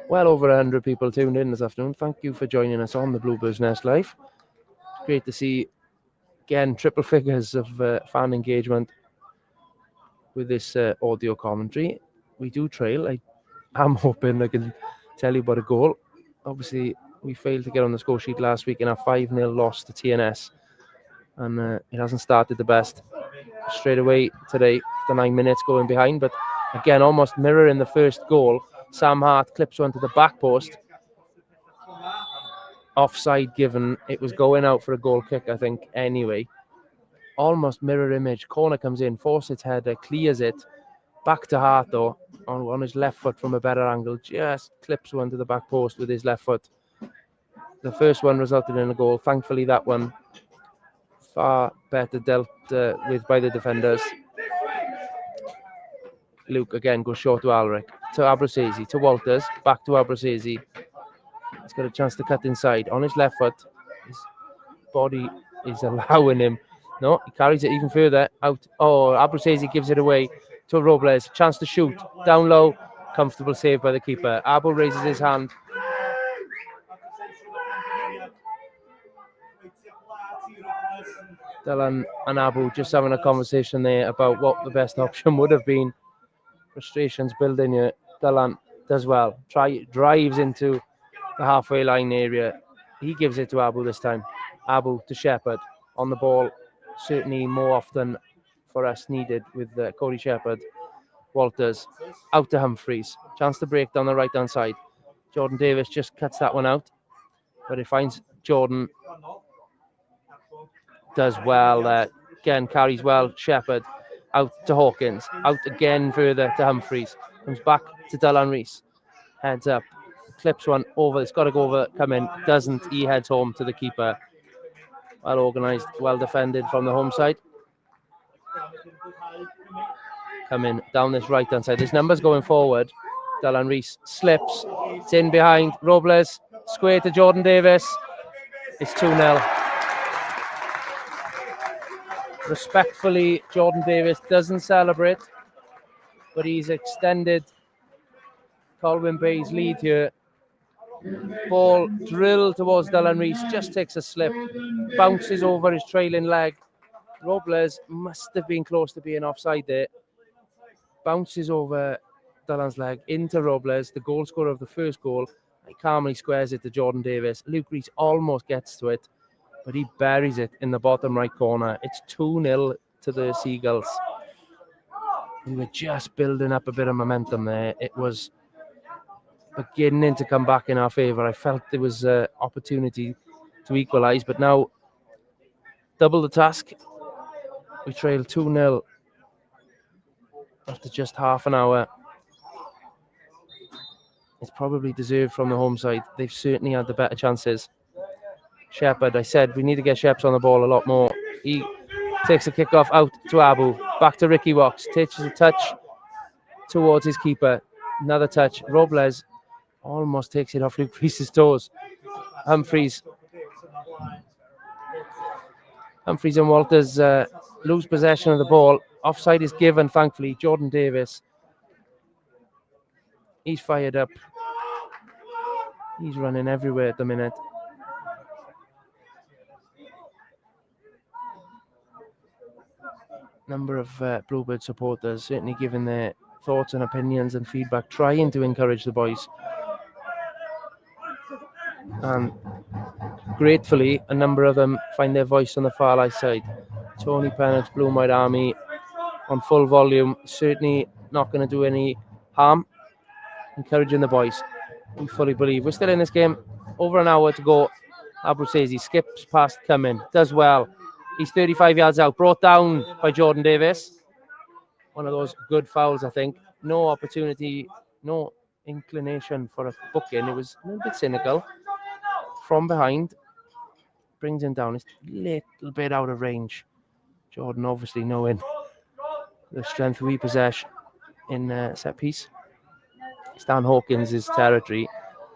Well over 100 people tuned in this afternoon. Thank you for joining us on the Bluebird's Nest Live. Great to see, again, triple figures of fan engagement with this audio commentary. We do trail. I am hoping I can tell you about a goal. Obviously, we failed to get on the score sheet last week in our 5-0 loss to TNS. And it hasn't started the best. Straight away today, after 9 minutes going behind. But again, almost mirroring the first goal. Sam Hart clips one to the back post. Offside given. It was going out for a goal kick, I think, anyway. Almost mirror image. Corner comes in, Fawcett's header, clears it. Back to Hart, though, on his left foot from a better angle. Just clips one to the back post with his left foot. The first one resulted in a goal. Thankfully, that one far better dealt with by the defenders. Luke again goes short to Alaric, to Abrasesi, to Walters, back to Abrasesi. He's got a chance to cut inside on his left foot. His body is allowing him. No, he carries it even further out. Oh, Abrasesi gives it away to Robles. Chance to shoot. Down low. Comfortable save by the keeper. Abu raises his hand. Dylan and Abu just having a conversation there about what the best option would have been. Frustrations building here. Dylan does well. Drives into the halfway line area. He gives it to Abu this time. Abu to Shepherd on the ball. Certainly more often for us needed with Cody Shepherd. Walters out to Humphreys. Chance to break down the right-hand side. Jordan Davis just cuts that one out. but it finds Jordan. Does well there. Again, carries well. Shepherd out to Hawkins. Out again further to Humphreys. Comes back to Dylan Rees. Heads up. Clips one over. It's got to go over. Come in. Doesn't. He heads home to the keeper. Well organised. Well defended from the home side. Come in down this right hand side. There's numbers going forward. Dylan Rees slips. It's in behind. Robles. Square to Jordan Davis. It's 2-0. Respectfully, Jordan Davis doesn't celebrate, but he's extended Colwyn Bay's lead here. Ball drilled towards Dylan Rees, just takes a slip, bounces over his trailing leg. Robles must have been close to being offside there. Bounces over Dylan's leg into Robles, the goal scorer of the first goal. He calmly squares it to Jordan Davis. Luke Rees almost gets to it, but he buries it in the bottom right corner. It's 2-0 to the Seagulls. We were just building up a bit of momentum there. It was beginning to come back in our favour. I felt there was an opportunity to equalise, but now double the task. We trail 2-0 after just half an hour. It's probably deserved from the home side. They've certainly had the better chances. Shepherd, I said we need to get Sheps on the ball a lot more. He takes a kick off out to Abu. Back to Ricky Walks. Takes a touch towards his keeper. Another touch. Robles almost takes it off Luke Rees's toes. Humphreys and Walters lose possession of the ball. Offside is given, thankfully. Jordan Davis. He's fired up. He's running everywhere at the minute. Number of Bluebird supporters certainly giving their thoughts and opinions and feedback, trying to encourage the boys. And gratefully, a number of them find their voice on the far right side. Tony Pennett's Blue White Army on full volume, certainly not going to do any harm. Encouraging the boys. We fully believe. We're still in this game. Over an hour to go. Abruzzese skips past Cumming. Does well. He's 35 yards out. Brought down by Jordan Davis. One of those good fouls, I think. No opportunity, no inclination for a booking. It was a little bit cynical. From behind. Brings him down. It's a little bit out of range. Jordan obviously knowing the strength we possess in set piece. Stan Hawkins' territory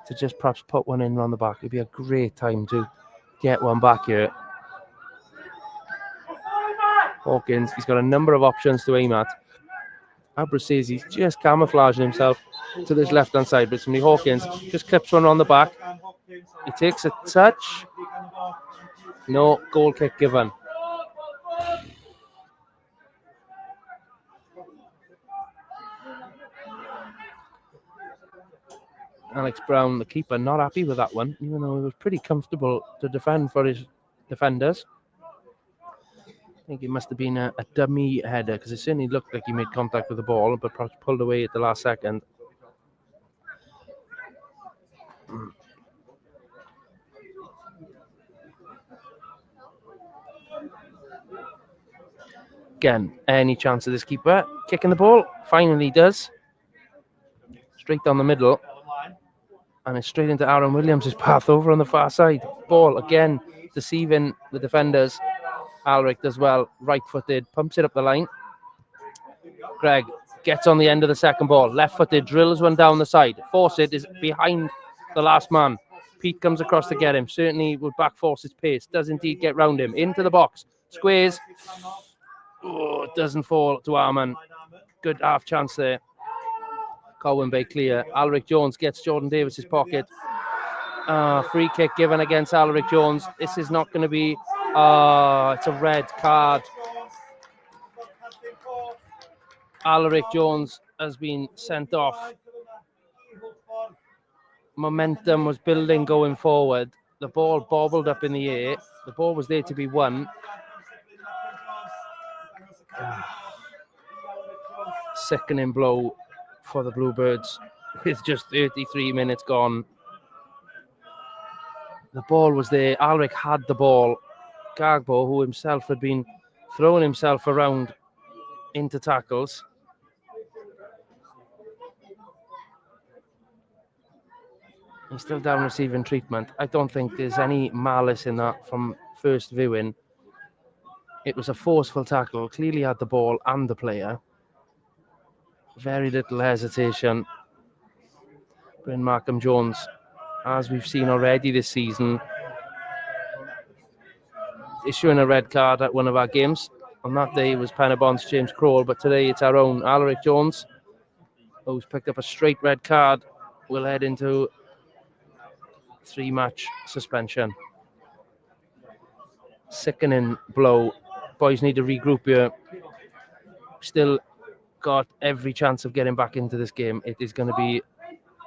to just perhaps put one in around the back. It'd be a great time to get one back here. Hawkins, he's got a number of options to aim at. Abruzzese just camouflaging himself to this left-hand side, but somebody Hawkins just clips one on the back. He takes a touch. No goal kick given. Alex Brown, the keeper, not happy with that one, even though it was pretty comfortable to defend for his defenders. I think it must have been a dummy header, because it certainly looked like he made contact with the ball, but perhaps pulled away at the last second. Again, any chance of this keeper kicking the ball? Finally does. Straight down the middle. And it's straight into Aaron Williams' path over on the far side. Ball again deceiving the defenders. Alric does well, right-footed, pumps it up the line. Greg gets on the end of the second ball, left-footed, drills one down the side. Fawcett is behind the last man. Pete comes across to get him. Certainly would back Fawcett's pace. Does indeed get round him. Into the box. Squares. Oh, it doesn't fall to Arman. Good half chance there. Colwyn Bay clear. Alric Jones gets Jordan Davis's pocket. Free kick given against Alric Jones. This is not going to be... it's a red card. Alric Jones has been sent off. Momentum was building going forward. The ball bobbled up in the air. The ball was there to be won. Sickening blow for the Bluebirds with just 33 minutes gone. The ball was there. Alric had the ball. Gagbo, who himself had been throwing himself around into tackles. He's still down receiving treatment. I don't think there's any malice in that from first viewing. It was a forceful tackle. Clearly had the ball and the player. Very little hesitation. Bryn Markham Jones, as we've seen already this season, issuing a red card at one of our games. On that day it was Penabon's James Crowell, but today it's our own Alaric Jones, who's picked up a straight red card. Will head into 3-match suspension. Sickening blow. Boys need to regroup here. Still got every chance of getting back into this game. It is going to be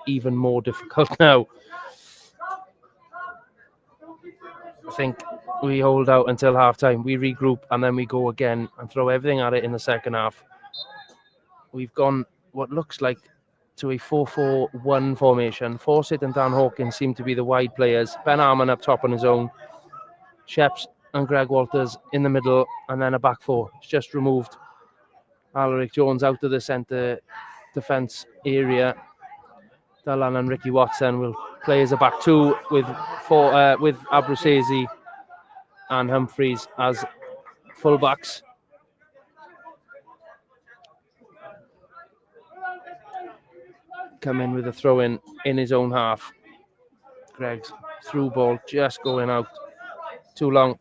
even more difficult now. I think we hold out until half-time. We regroup and then we go again and throw everything at it in the second half. We've gone what looks like to a 4-4-1 formation. Fawcett and Dan Hawkins seem to be the wide players. Ben Arman up top on his own. Sheps and Greg Walters in the middle, and then a back four. It's just removed Alaric Jones out of the centre defence area. Dallan and Ricky Watson will play as a back two with Abruzzese and Humphreys as fullbacks. Come in with a throw in his own half. Greg's through ball just going out too long.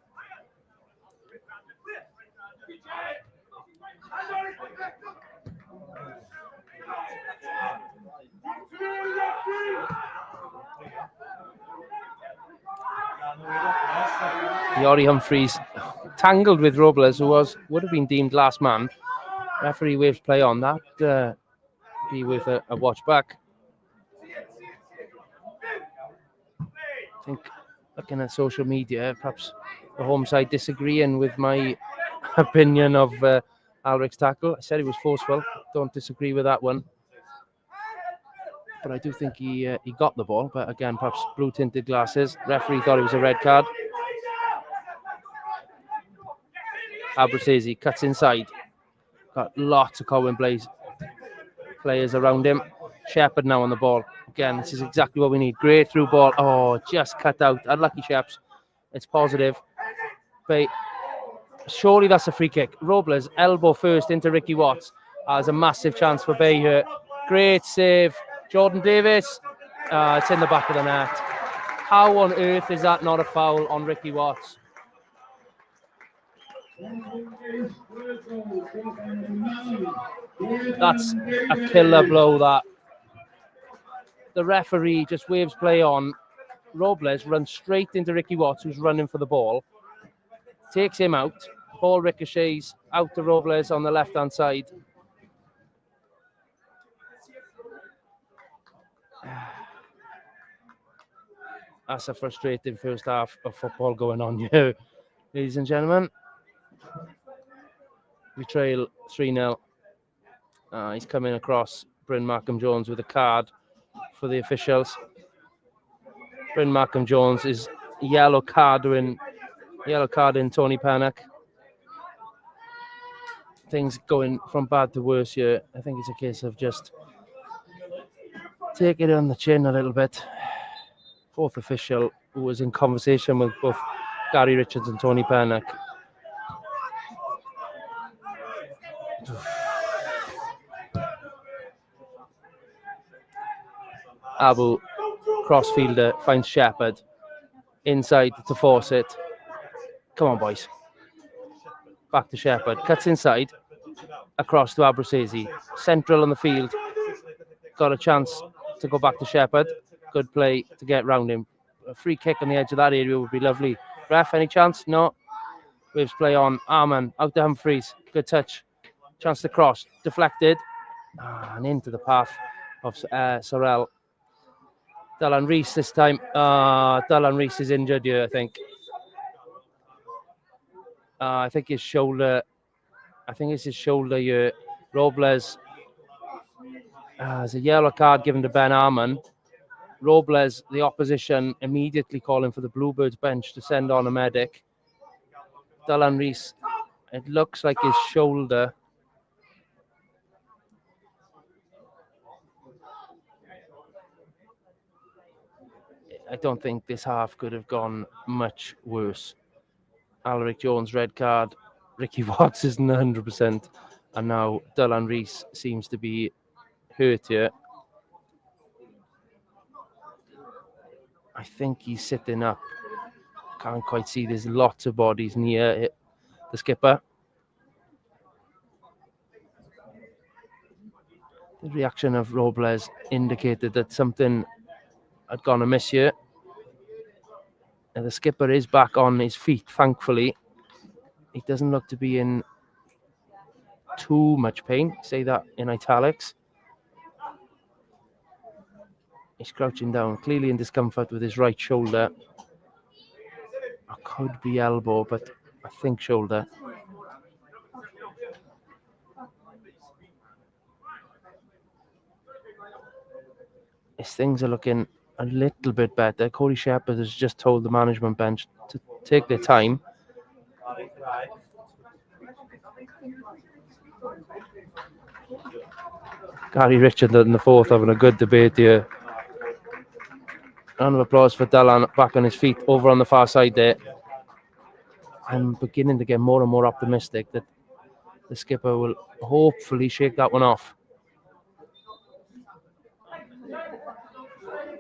Yori Humphreys tangled with Robles, who would have been deemed last man. Referee waves play on that. Be with a watch back. I think looking at social media, perhaps the home side disagreeing with my opinion of Alric's tackle. I said he was forceful. Don't disagree with that one. But I do think he got the ball. But again, perhaps blue tinted glasses. Referee thought it was a red card. Abruzzese cuts inside. Got lots of Colwyn Bay players around him. Shepherd now on the ball. Again, this is exactly what we need. Great through ball. Oh, just cut out. Unlucky Sheps. It's positive. But surely that's a free kick. Robles, elbow first into Ricky Watts. Has a massive chance for Bay here. Great save. Jordan Davis. It's in the back of the net. How on earth is that not a foul on Ricky Watts? That's a killer blow, that. The referee just waves play on. Robles runs straight into Ricky Watts, who's running for the ball. Takes him out. Ball ricochets out to Robles on the left-hand side. That's a frustrating first half of football going on here, ladies and gentlemen. We trail 3-0. He's coming across Bryn Markham Jones with a card for the officials. Bryn Markham Jones is yellow card in Tony Pennock. Things going from bad to worse here. I think it's a case of just take it on the chin a little bit. Fourth official who was in conversation with both Gary Richards and Tony Pennock. Abu, crossfielder, finds Shepherd. Inside to Fawcett. Come on, boys. Back to Shepherd. Cuts inside. Across to Abruzzese. Central on the field. Got a chance to go back to Shepherd. Good play to get round him. A free kick on the edge of that area would be lovely. Ref, any chance? No. Waves play on. Arman out to Humphreys. Good touch. Chance to cross. Deflected. And into the path of Sorrell. Dallan Rees this time. Dallan Rees is injured here, I think. I think his shoulder. I think it's his shoulder here. Robles. There's a yellow card given to Ben Arman. Robles, the opposition, immediately calling for the Bluebirds bench to send on a medic. Dylan Rees, it looks like his shoulder. I don't think this half could have gone much worse. Alaric Jones, red card. Ricky Watts isn't 100%. And now Dylan Rees seems to be hurt here. I think he's sitting up. Can't quite see. There's lots of bodies near the skipper. The reaction of Robles indicated that something had gone amiss here. And the skipper is back on his feet, thankfully. He doesn't look to be in too much pain. Say that in italics. He's crouching down, clearly in discomfort with his right shoulder. It could be elbow, but I think shoulder. His things are looking a little bit better. Cody Shepherd has just told the management bench to take their time. Gary Richardson in the fourth having a good debate here. Round of applause for Dylan back on his feet over on the far side there. I'm beginning to get more and more optimistic that the skipper will hopefully shake that one off.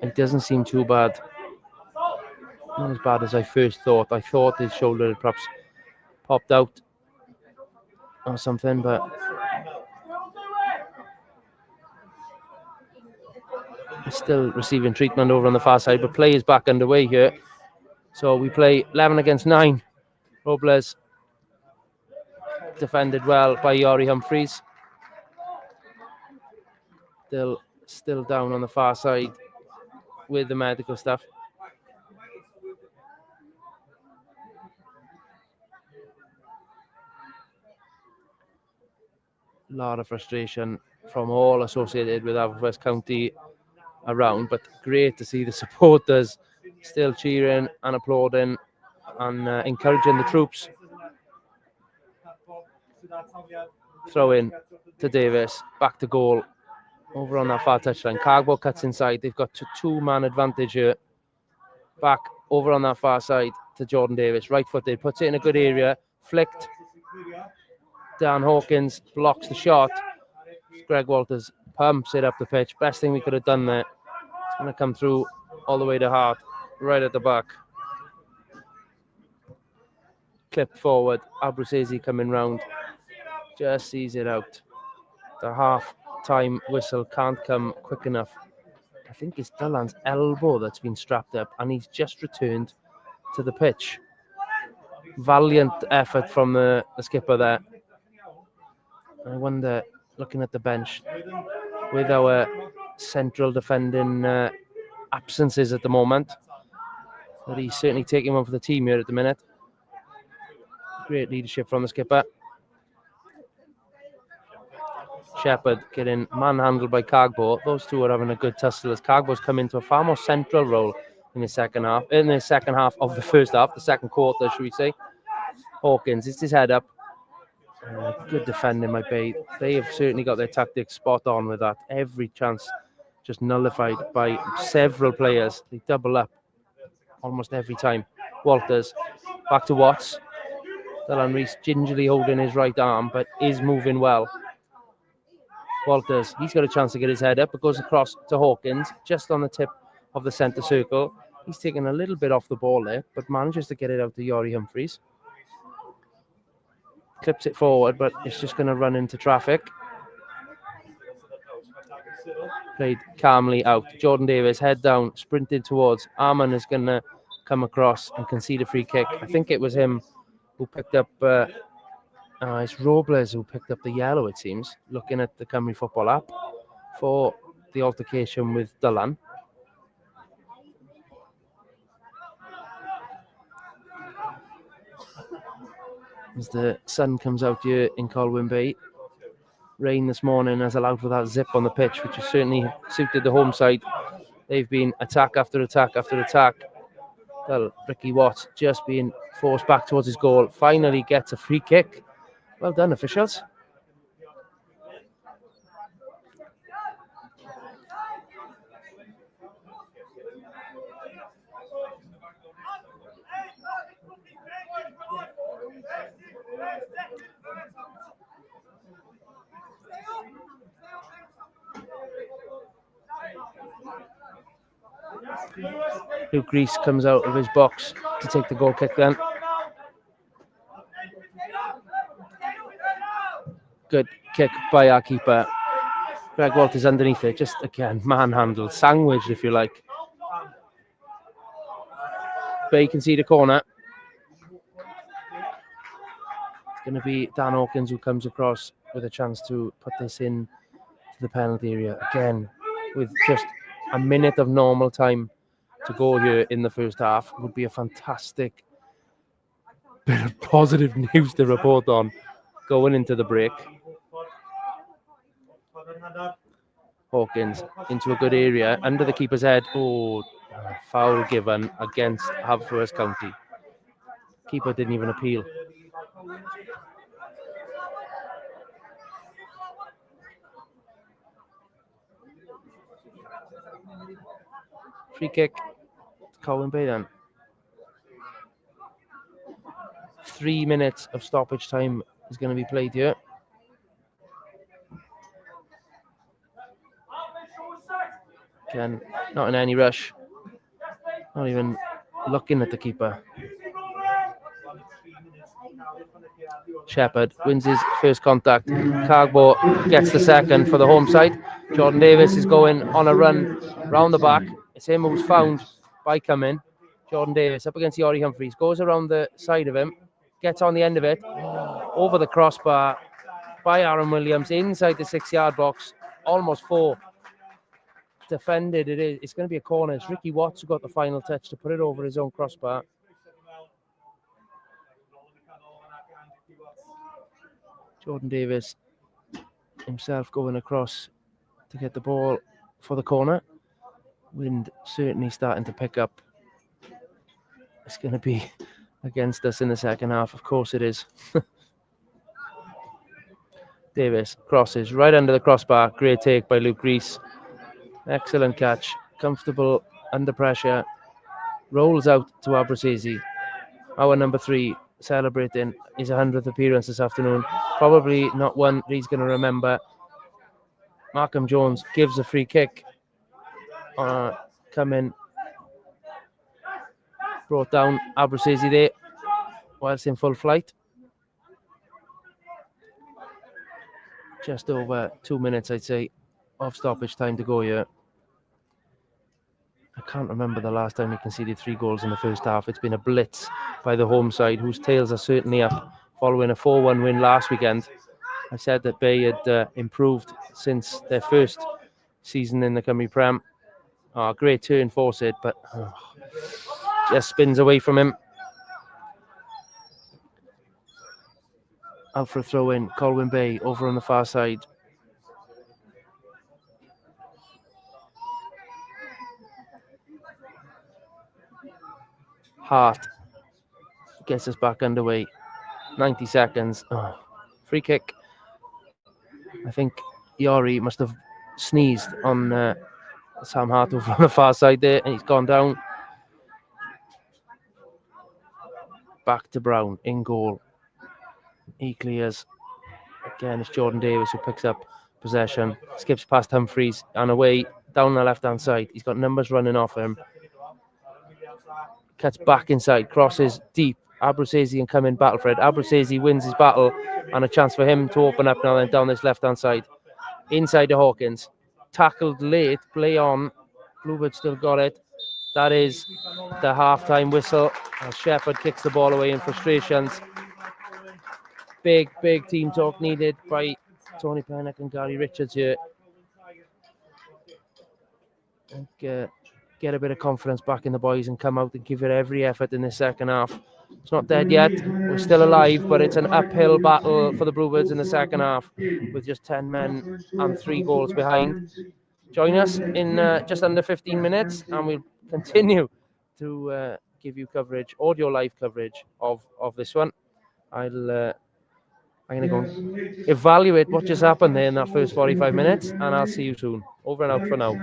It doesn't seem too bad. Not as bad as I first thought. I thought his shoulder had perhaps popped out or something, but he's still receiving treatment over on the far side, but play is back underway here. So we play 11 against 9. Robles defended well by Yori Humphreys. Still down on the far side with the medical staff. A lot of frustration from all associated with Haverfordwest County around, but great to see the supporters still cheering and applauding and encouraging the troops. Throw in to Davis, back to goal, over on that far touchline. Cargbo cuts inside. They've got two-man advantage here. Back over on that far side to Jordan Davis, right-footed, puts it in a good area, flicked. Dan Hawkins blocks the shot. Greg Walters pumps it up the pitch. Best thing we could have done there. It's going to come through all the way to Hart, right at the back. Clipped forward. Abruzzese coming round. Just sees it out. The half-time whistle can't come quick enough. I think it's Dylan's elbow that's been strapped up, and he's just returned to the pitch. Valiant effort from the skipper there. I wonder, looking at the bench, with our central defending absences at the moment, that he's certainly taking one for the team here at the minute. Great leadership from the skipper. Shepherd getting manhandled by Cargbo. Those two are having a good tussle as Cargbo's come into a far more central role in the second half. In the second half of the first half, the second quarter, should we say? Hawkins, it's his head up. Good defending by Bay. They have certainly got their tactics spot on with that. Every chance just nullified by several players. They double up almost every time. Walters back to Watts. Dylan Rees gingerly holding his right arm, but is moving well. Walters, he's got a chance to get his head up. It goes across to Hawkins, just on the tip of the centre circle. He's taken a little bit off the ball there, but manages to get it out to Yori Humphreys. Clips it forward, but it's just going to run into traffic. Played calmly out. Jordan Davis, head down, sprinted towards. Arman is going to come across and concede a free kick. I think it was him who picked up... it's Robles who picked up the yellow, it seems, looking at the Cymru Football app for the altercation with Dylan. As the sun comes out here in Colwyn Bay. Rain this morning has allowed for that zip on the pitch, which has certainly suited the home side They've been attack after attack after attack. Well, Ricky Watts just being forced back towards his goal. Finally gets a free kick. Well done, officials. Luke Reese comes out of his box to take the goal kick then. Good kick by our keeper. Greg Walters underneath it, just again, manhandled, sandwiched if you like. Bay can see the corner. It's going to be Dan Hawkins who comes across with a chance to put this in to the penalty area. Again, with just a minute of normal time to go here in the first half, would be a fantastic bit of positive news to report on going into the break. Hawkins into a good area, under the keeper's head. Oh, foul given against Haverfordwest County. Keeper didn't even appeal. Free kick, Colwyn Bay then. 3 minutes of stoppage time is going to be played here. Again, not in any rush. Not even looking at the keeper. Shepherd wins his first contact. Cargbo gets the second for the home side. Jordan Davis is going on a run round the back. It's him who's found by Cumming. Jordan Davis up against Yori Humphreys. Goes around the side of him. Gets on the end of it. Over the crossbar by Aaron Williams. Inside the 6-yard box. Almost 4. Defended it is. It's going to be a corner. It's Ricky Watts who got the final touch to put it over his own crossbar. Jordan Davis himself going across to get the ball for the corner. Wind certainly starting to pick up. It's going to be against us in the second half. Of course it is. Davis crosses right under the crossbar. Great take by Luke Reese. Excellent catch. Comfortable under pressure. Rolls out to Abruzzese. Our number 3 celebrating his 100th appearance this afternoon. Probably not one that he's going to remember. Markham Jones gives a free kick. Come in. Brought down Abruzzese there whilst in full flight. Just over 2 minutes, I'd say, of stoppage time to go here. I can't remember the last time we conceded 3 goals in the first half. It's been a blitz by the home side, whose tails are certainly up following a 4-1 win last weekend. I said that Bay had improved since their first season in the Cymru Prem. Great turn Fawcett, but just spins away from him. Out for a throw in, Colwyn Bay over on the far side. Hart gets us back underway. 90 seconds. Free kick. I think Yori must have sneezed on Sam Hart over on the far side there, and he's gone down. Back to Brown in goal. He clears. Again, it's Jordan Davis who picks up possession. Skips past Humphreys and away down the left-hand side. He's got numbers running off him. Cuts back inside, crosses deep. Abruzzese and come in battle for it. Abruzzese wins his battle, and a chance for him to open up now and down this left-hand side. Inside to Hawkins. Tackled late, play on. Bluebird still got it. That is the half-time whistle as Shepherd kicks the ball away in frustrations. Big team talk needed by Tony Pennock and Gary Richards here. And, get a bit of confidence back in the boys and come out and give it every effort in the second half. It's not dead yet. We're still alive, but it's an uphill battle for the Bluebirds in the second half with just 10 men and 3 goals behind. Join us in just under 15 minutes, and we'll continue to give you coverage, audio live coverage of this one. I'm going to go and evaluate what just happened there in that first 45 minutes, and I'll see you soon. Over and out for now.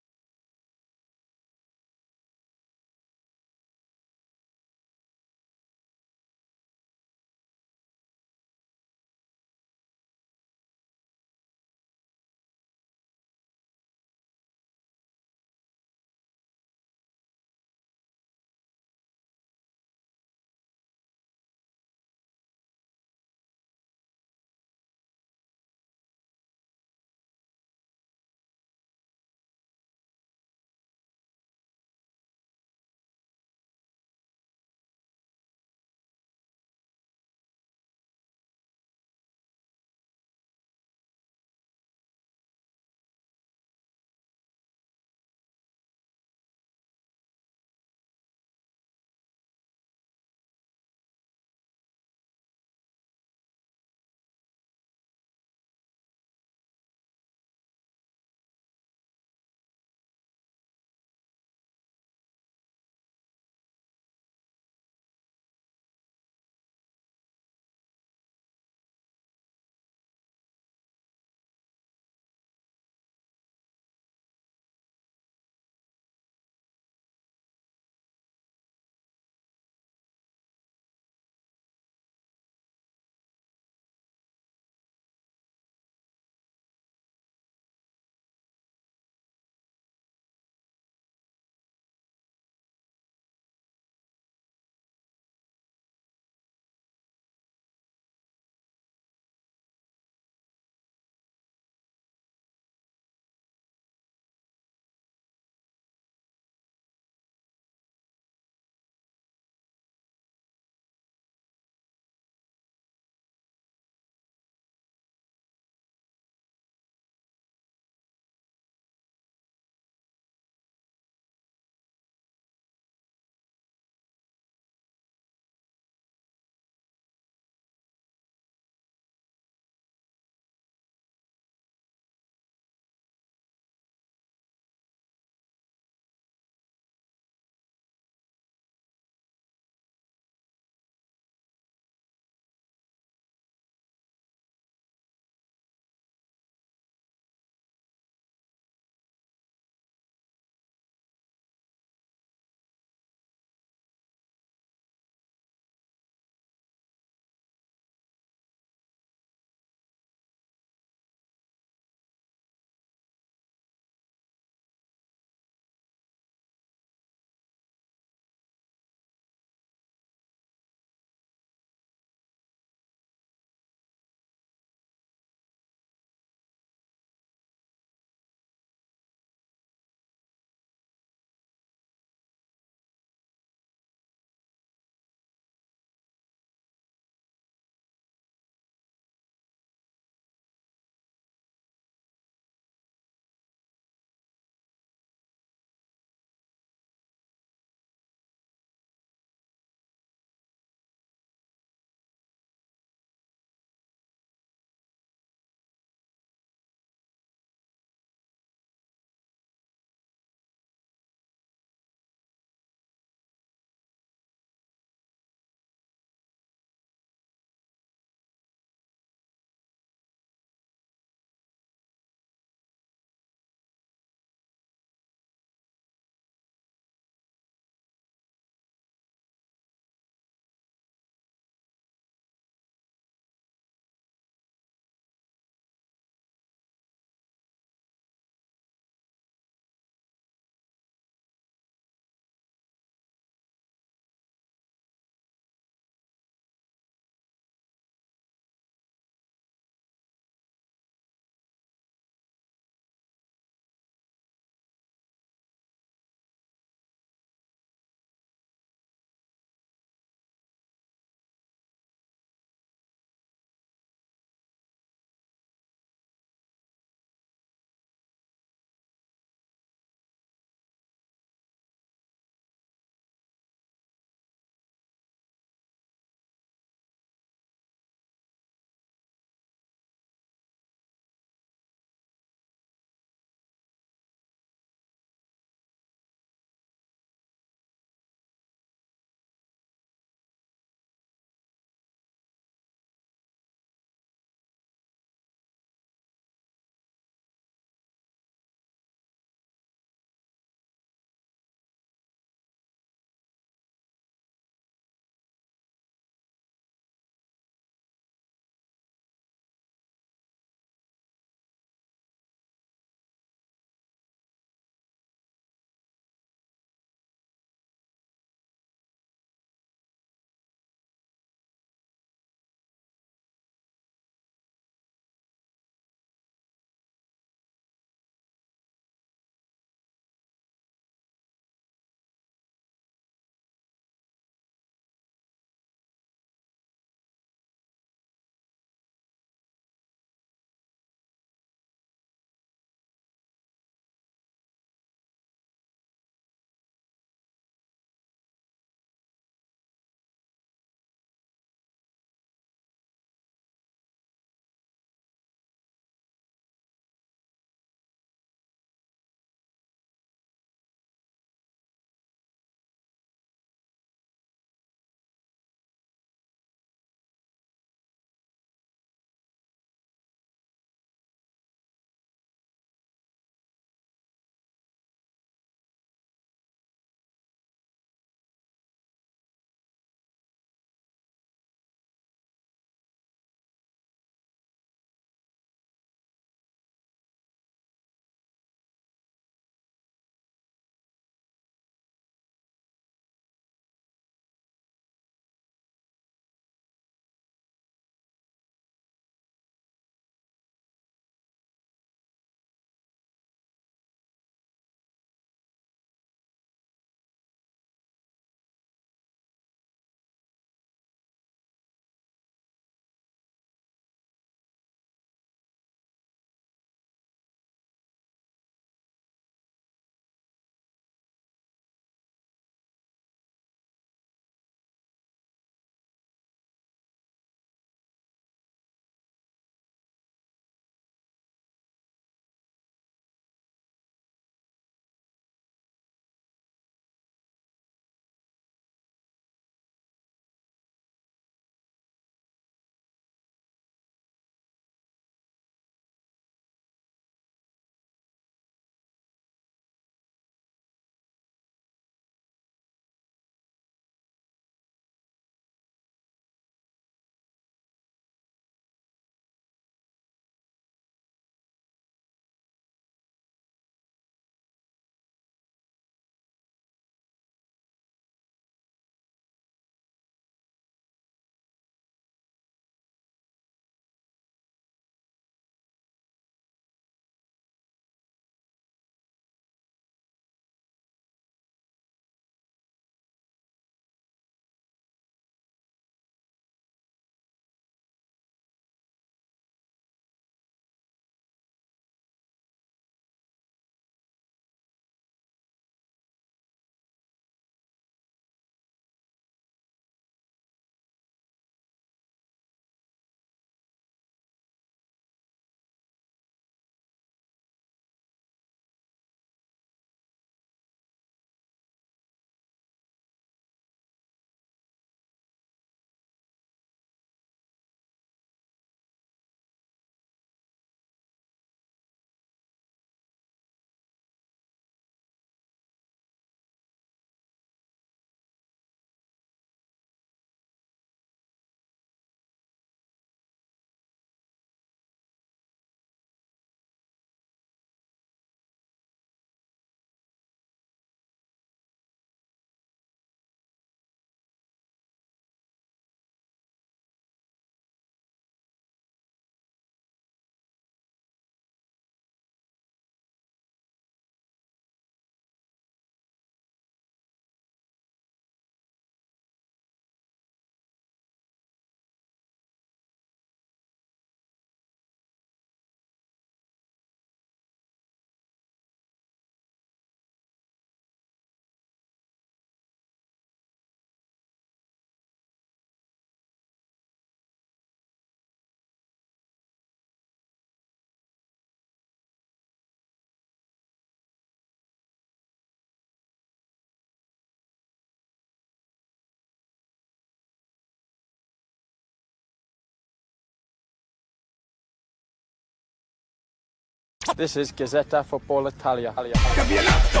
This is Gazzetta Football Italia. Campionato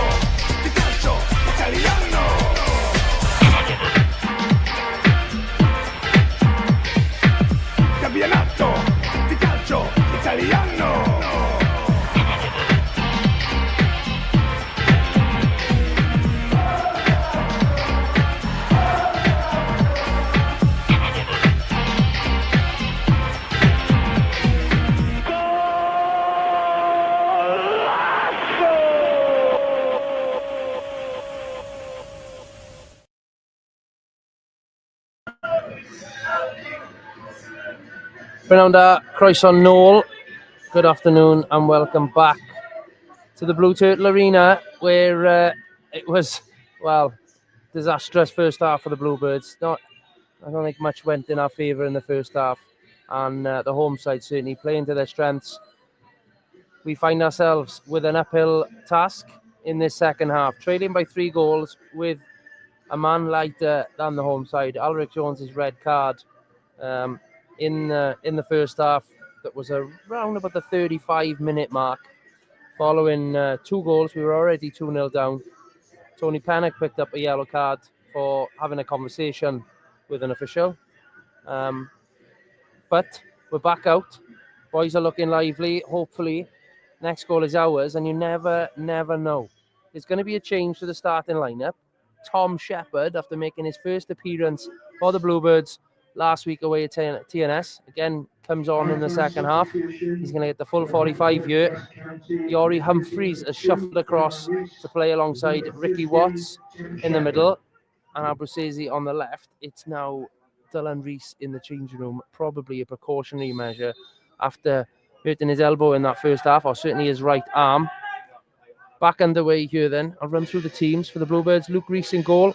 di calcio italiano. Campionato di calcio italiano. Fernanda, croeso nôl. Good afternoon and welcome back to the Blue Turtle Arena, where it was, well, disastrous first half for the Bluebirds. I don't think much went in our favour in the first half, and the home side certainly playing to their strengths. We find ourselves with an uphill task in this second half, trailing by 3 goals with a man lighter than the home side. Alric Jones's red card in the first half. That was around about the 35-minute mark. Following 2 goals, we were already 2-0 down. Tony Pennock picked up a yellow card for having a conversation with an official. But we're back out. Boys are looking lively. Hopefully, next goal is ours, and you never know. There's going to be a change to the starting lineup. Tom Shepherd, after making his first appearance for the Bluebirds last week away at TNS, again comes on in the second half. He's going to get the full 45 here. Yori Humphreys has shuffled across to play alongside Ricky Watts in the middle and Abruzzese on the left. It's now Dylan Rees in the changing room, probably a precautionary measure after hurting his elbow in that first half, or certainly his right arm. Back underway here then. I'll run through the teams for the Bluebirds. Luke Rees in goal.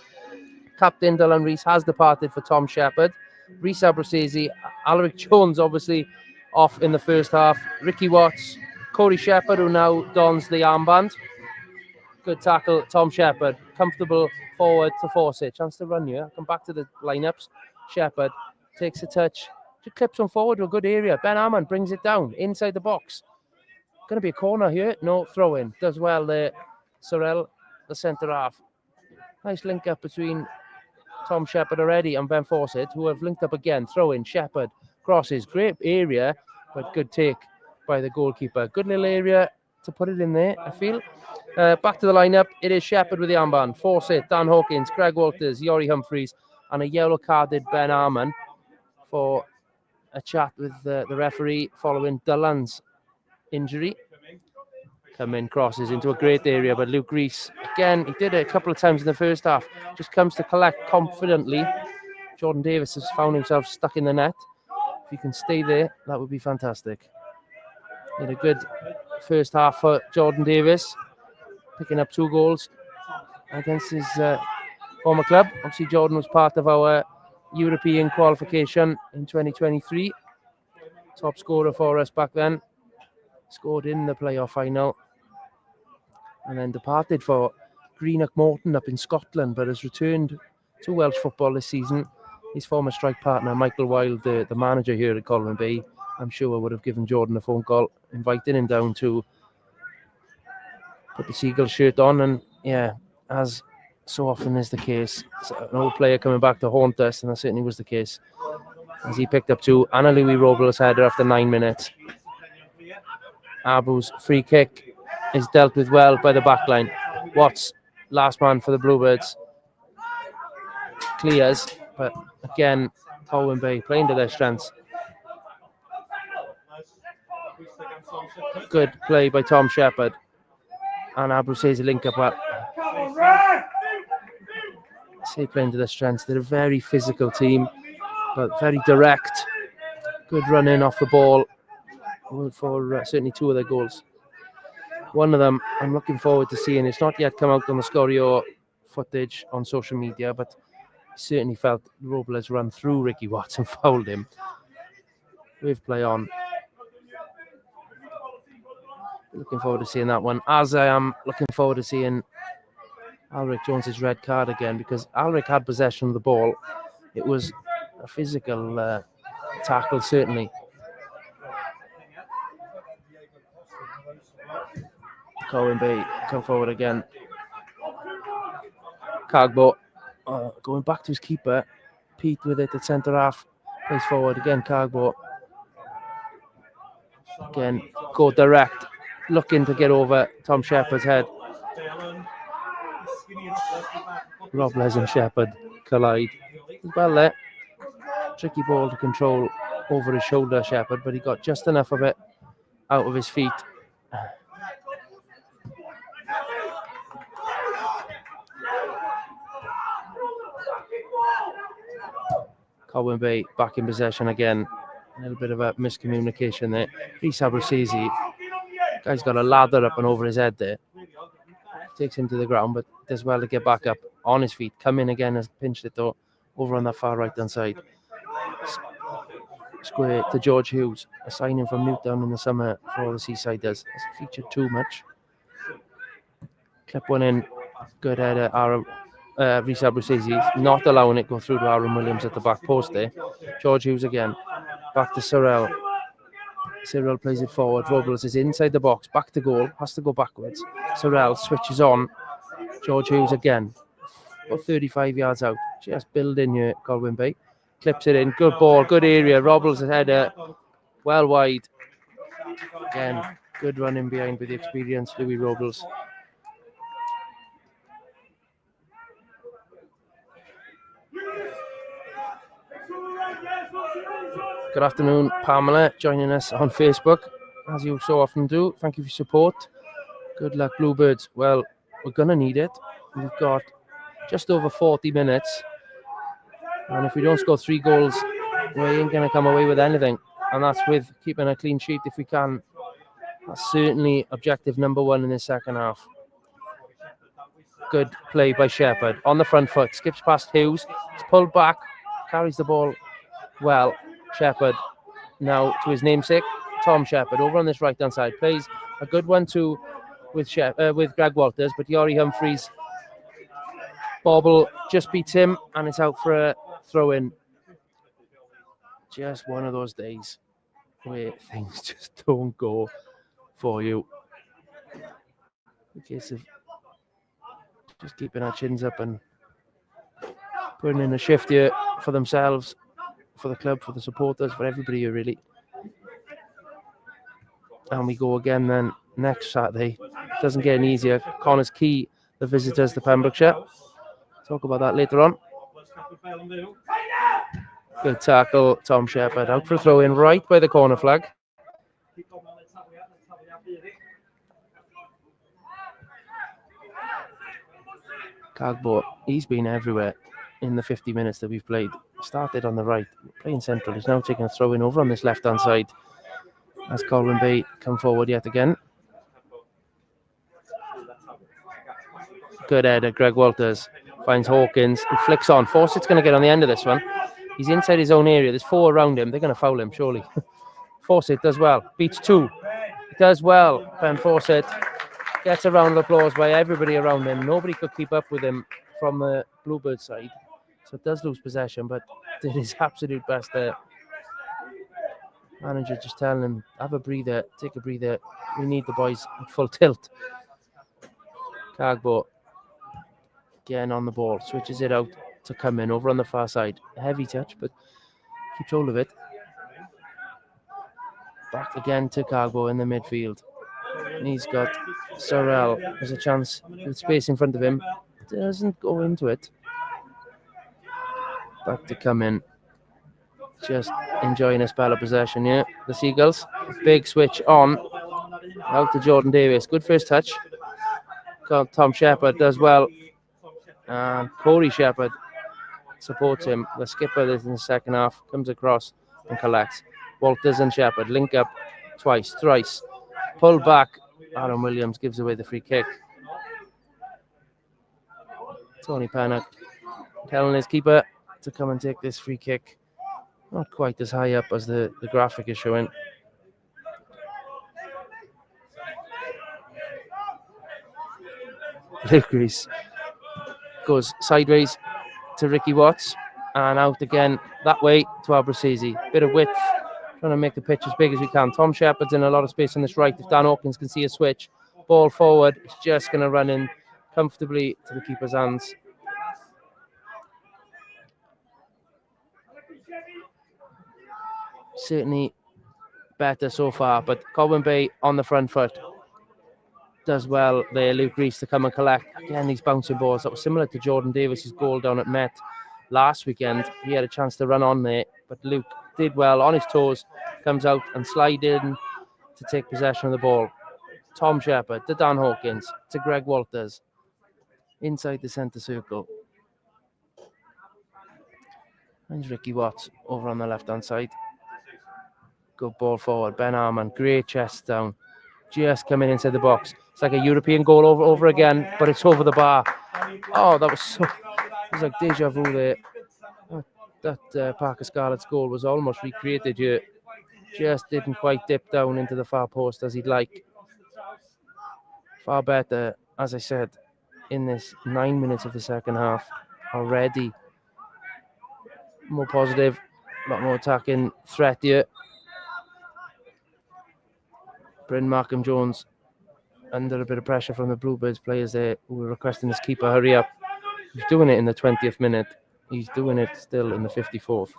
Captain Dylan Rees has departed for Tom Shepherd. Rees Abruzzese, Alric Jones obviously off in the first half. Ricky Watts, Corey Shepherd, who now dons the armband. Good tackle, Tom Shepherd. Comfortable forward to Fawcett. Chance to run here. Come back to the lineups. Shepherd takes a touch. Just clips on forward to a good area. Ben Armand brings it down inside the box. Going to be a corner here. No, throw in. Does well there. Sorrell, the centre half. Nice link up between Tom Shepherd already and Ben Fawcett, who have linked up again. Throw in. Shepherd crosses. Great area, but good take by the goalkeeper. Good little area to put it in there, I feel. Back to the lineup. It is Shepherd with the armband. Fawcett, Dan Hawkins, Greg Walters, Yori Humphreys, and a yellow-carded Ben Arman for a chat with the referee following Dylan's injury. Come in, crosses into a great area, but Luke Rees, again, he did it a couple of times in the first half, just comes to collect confidently. Jordan Davis has found himself stuck in the net. If he can stay there, that would be fantastic. He had a good first half for Jordan Davis, picking up 2 goals against his former club. Obviously, Jordan was part of our European qualification in 2023. Top scorer for us back then. Scored in the playoff final. And then departed for Greenock Morton up in Scotland, but has returned to Welsh football this season. His former strike partner, Michael Wilde, the manager here at Colwyn Bay, I'm sure would have given Jordan a phone call, inviting him down to put the Seagull shirt on. And yeah, as so often is the case, an old player coming back to haunt us, and that certainly was the case, as he picked up 2. Anna Louis Robles' header after 9 minutes. Abu's free kick is dealt with well by the back line. Watts, last man for the Bluebirds, clears, but again, Colwyn Bay playing to their strengths. Good play by Tom Shepherd. And Abruzzese link up well. Say playing to their strengths. They're a very physical team, but very direct. Good running off the ball for certainly 2 of their goals. One of them I'm looking forward to seeing. It's not yet come out on the Scorio footage on social media, but certainly felt Robles run through Ricky Watts and fouled him. With play on. Looking forward to seeing that one, as I am looking forward to seeing Alric Jones's red card again, because Alric had possession of the ball. It was a physical tackle, certainly. Colwyn Bay come forward again. Cagbo going back to his keeper. Pete with it at centre half. Plays forward again. Cagbo. Again, go direct. Looking to get over Tom Shepherd's head. Robles and Shepherd collide. Well there. Tricky ball to control over his shoulder, Shepherd, but he got just enough of it out of his feet. Colwyn Bay back in possession again. A little bit of a miscommunication there. Rhys Abruzzese, guy's got a ladder up and over his head there. Takes him to the ground, but does well to get back up on his feet. Come in again, has pinched it though, over on that far right hand side. Square to George Hughes, a signing from Newtown in the summer for all the Seaside does. Hasn't featured too much. Clip one in, good header. Rhys Abruzzese not allowing it go through to Aaron Williams at the back post there. George Hughes again, back to Cyril. Cyril plays it forward. Robles is inside the box, back to goal, has to go backwards. Cyril switches on. George Hughes again, about 35 yards out. Just building here, Colwyn Bay. Clips it in, good ball, good area. Robles' header, well wide. Again, good running behind with the experience, Louis Robles. Good afternoon, Pamela, joining us on Facebook, as you so often do. Thank you for your support. Good luck, Bluebirds. Well, we're going to need it. We've got just over 40 minutes. And if we don't score 3 goals, we ain't going to come away with anything. And that's with keeping a clean sheet if we can. That's certainly objective number 1 in the second half. Good play by Shepherd. On the front foot, skips past Hughes. He's pulled back, carries the ball well. Shepherd now to his namesake, Tom Shepherd, over on this right-hand side. Plays a good 1-2 with Greg Walters, but Yori Humphries bobble just beats him, and it's out for a throw-in. Just one of those days where things just don't go for you. In case of just keeping our chins up and putting in a shift here for themselves, for the club, for the supporters, for everybody here really. And we go again then next Saturday. Doesn't get any easier. Connors Quay, the visitors to Pembrokeshire. Talk about that later on. Good tackle, Tom Shepherd out for a throw in right by the corner flag. Cagbo, he's been everywhere in the 50 minutes that we've played. Started on the right, playing central. He's now taking a throw in over on this left hand side as Colwyn Bay come forward yet again. Good header, Greg Walters finds Hawkins and flicks on. Fawcett's going to get on the end of this one. He's inside his own area. There's 4 around him. They're going to foul him, surely. Fawcett does well. Beats 2. He does well. Ben Fawcett gets a round of applause by everybody around him. Nobody could keep up with him from the Bluebird side. So it does lose possession, but did his absolute best there. Manager just telling him, have a breather, take a breather. We need the boys at full tilt. Cagbo again on the ball, switches it out to come in over on the far side. A heavy touch, but keeps hold of it. Back again to Cagbo in the midfield. And he's got Sorrell. There's a chance with space in front of him. Doesn't go into it. Back to come in. Just enjoying a spell of possession here. The Seagulls. Big switch on. Out to Jordan Davis. Good first touch. Tom Shepherd does well. And Corey Shepherd supports him. The skipper is in the second half. Comes across and collects. Walters and Shepherd link up twice, thrice. Pull back. Aaron Williams gives away the free kick. Tony Pennock telling his keeper to come and take this free kick. Not quite as high up as the graphic is showing. Luke Reese goes sideways to Ricky Watts and out again that way to Abruzzese. Bit of width, trying to make the pitch as big as we can. Tom Shepherd's in a lot of space on this right. If Dan Hawkins can see a switch, Ball forward. It's just going to run in comfortably to the keeper's hands. Certainly better so far, but Colwyn Bay on the front foot. Does well there, Luke Rees, to come and collect. Again, these bouncing balls. That was similar to Jordan Davis's goal down at Met last weekend. He had a chance to run on there, but Luke did well on his toes. Comes out and slide in to take possession of the ball. Tom Shepherd to Dan Hawkins to Greg Walters. Inside the centre circle. And Ricky Watts over on the left-hand side. Good ball forward. Ben Arman, great chest down. Just coming inside the box. It's like a European goal over again, but it's over the bar. Oh, that was so... It was like deja vu there. That Parker Scarlett's goal was almost recreated here. Just didn't quite dip down into the far post as he'd like. Far better, as I said, in this 9 minutes of the second half already. More positive, a lot more attacking threat here. Bryn Markham-Jones under a bit of pressure from the Bluebirds players there who were requesting his keeper hurry up. He's doing it in the 20th minute. He's doing it still in the 54th.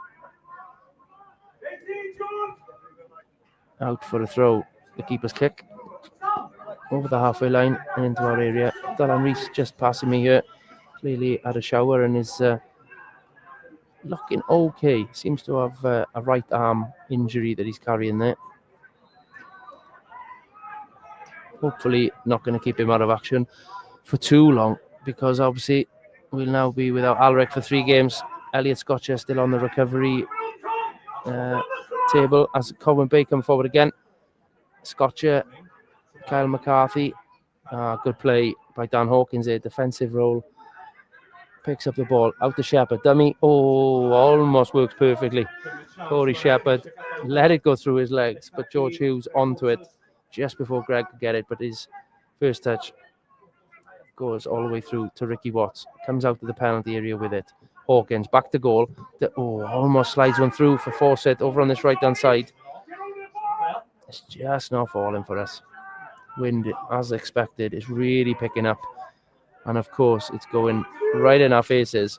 Out for a throw. The keeper's kick. Over the halfway line and into our area. Dylan Rees just passing me here. Clearly had a shower and is looking okay. Seems to have a right arm injury that he's carrying there. Hopefully not going to keep him out of action for too long, because obviously we'll now be without Alric for 3 games. Elliot Scotcher still on the recovery table as Colwyn Bay come forward again. Scotcher, Kyle McCarthy, good play by Dan Hawkins there, defensive role. Picks up the ball, out to Shepherd, dummy, almost works perfectly. Corey Shepherd let it go through his legs, but George Hughes onto it just before Greg could get it, but his first touch goes all the way through to Ricky Watts. Comes out to the penalty area with it. Hawkins back to goal. Almost slides one through for Fawcett over on this right-hand side. It's just not falling for us. Wind, as expected, is really picking up. And of course, it's going right in our faces.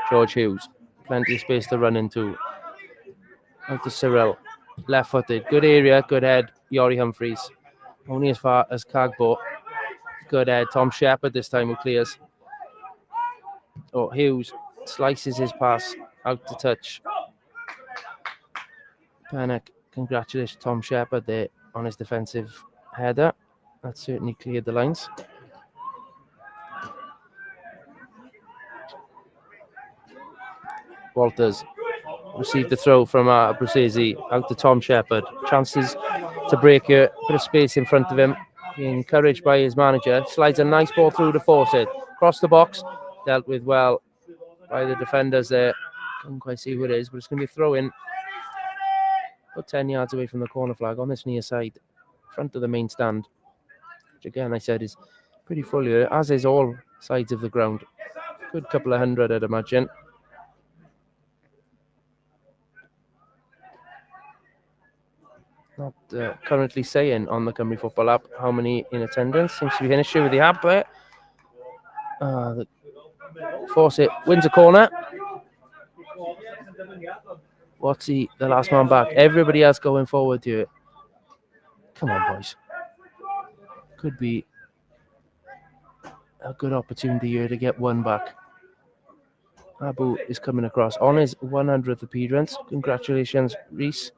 George Hughes, plenty of space to run into. Out to Cyril, left-footed, good area, good head, Yori Humphreys. Only as far as Cagbo. Good head, Tom Shepherd this time who clears. Hughes slices his pass out to touch. Panic, congratulations Tom Shepherd there on his defensive header. That certainly cleared the lines. Walters received the throw from Brucesi out to Tom Shepherd. Chances to break here. Bit of space in front of him. Being encouraged by his manager. Slides a nice ball through to Fawcett. Cross the box. Dealt with well by the defenders there. Can't quite see who it is, but it's going to be a throw in. About 10 yards away from the corner flag on this near side. Front of the main stand. Which again, I said, is pretty full here, as is all sides of the ground. Good couple of hundred, I'd imagine. Not currently saying on the Cymru Football app how many in attendance. Seems to be an issue with the app there. Fawcett wins a corner. What's the last man back? Everybody else going forward here. Come on, boys. Could be a good opportunity here to get one back. Abu is coming across on his 100th appearance. Congratulations, Reese.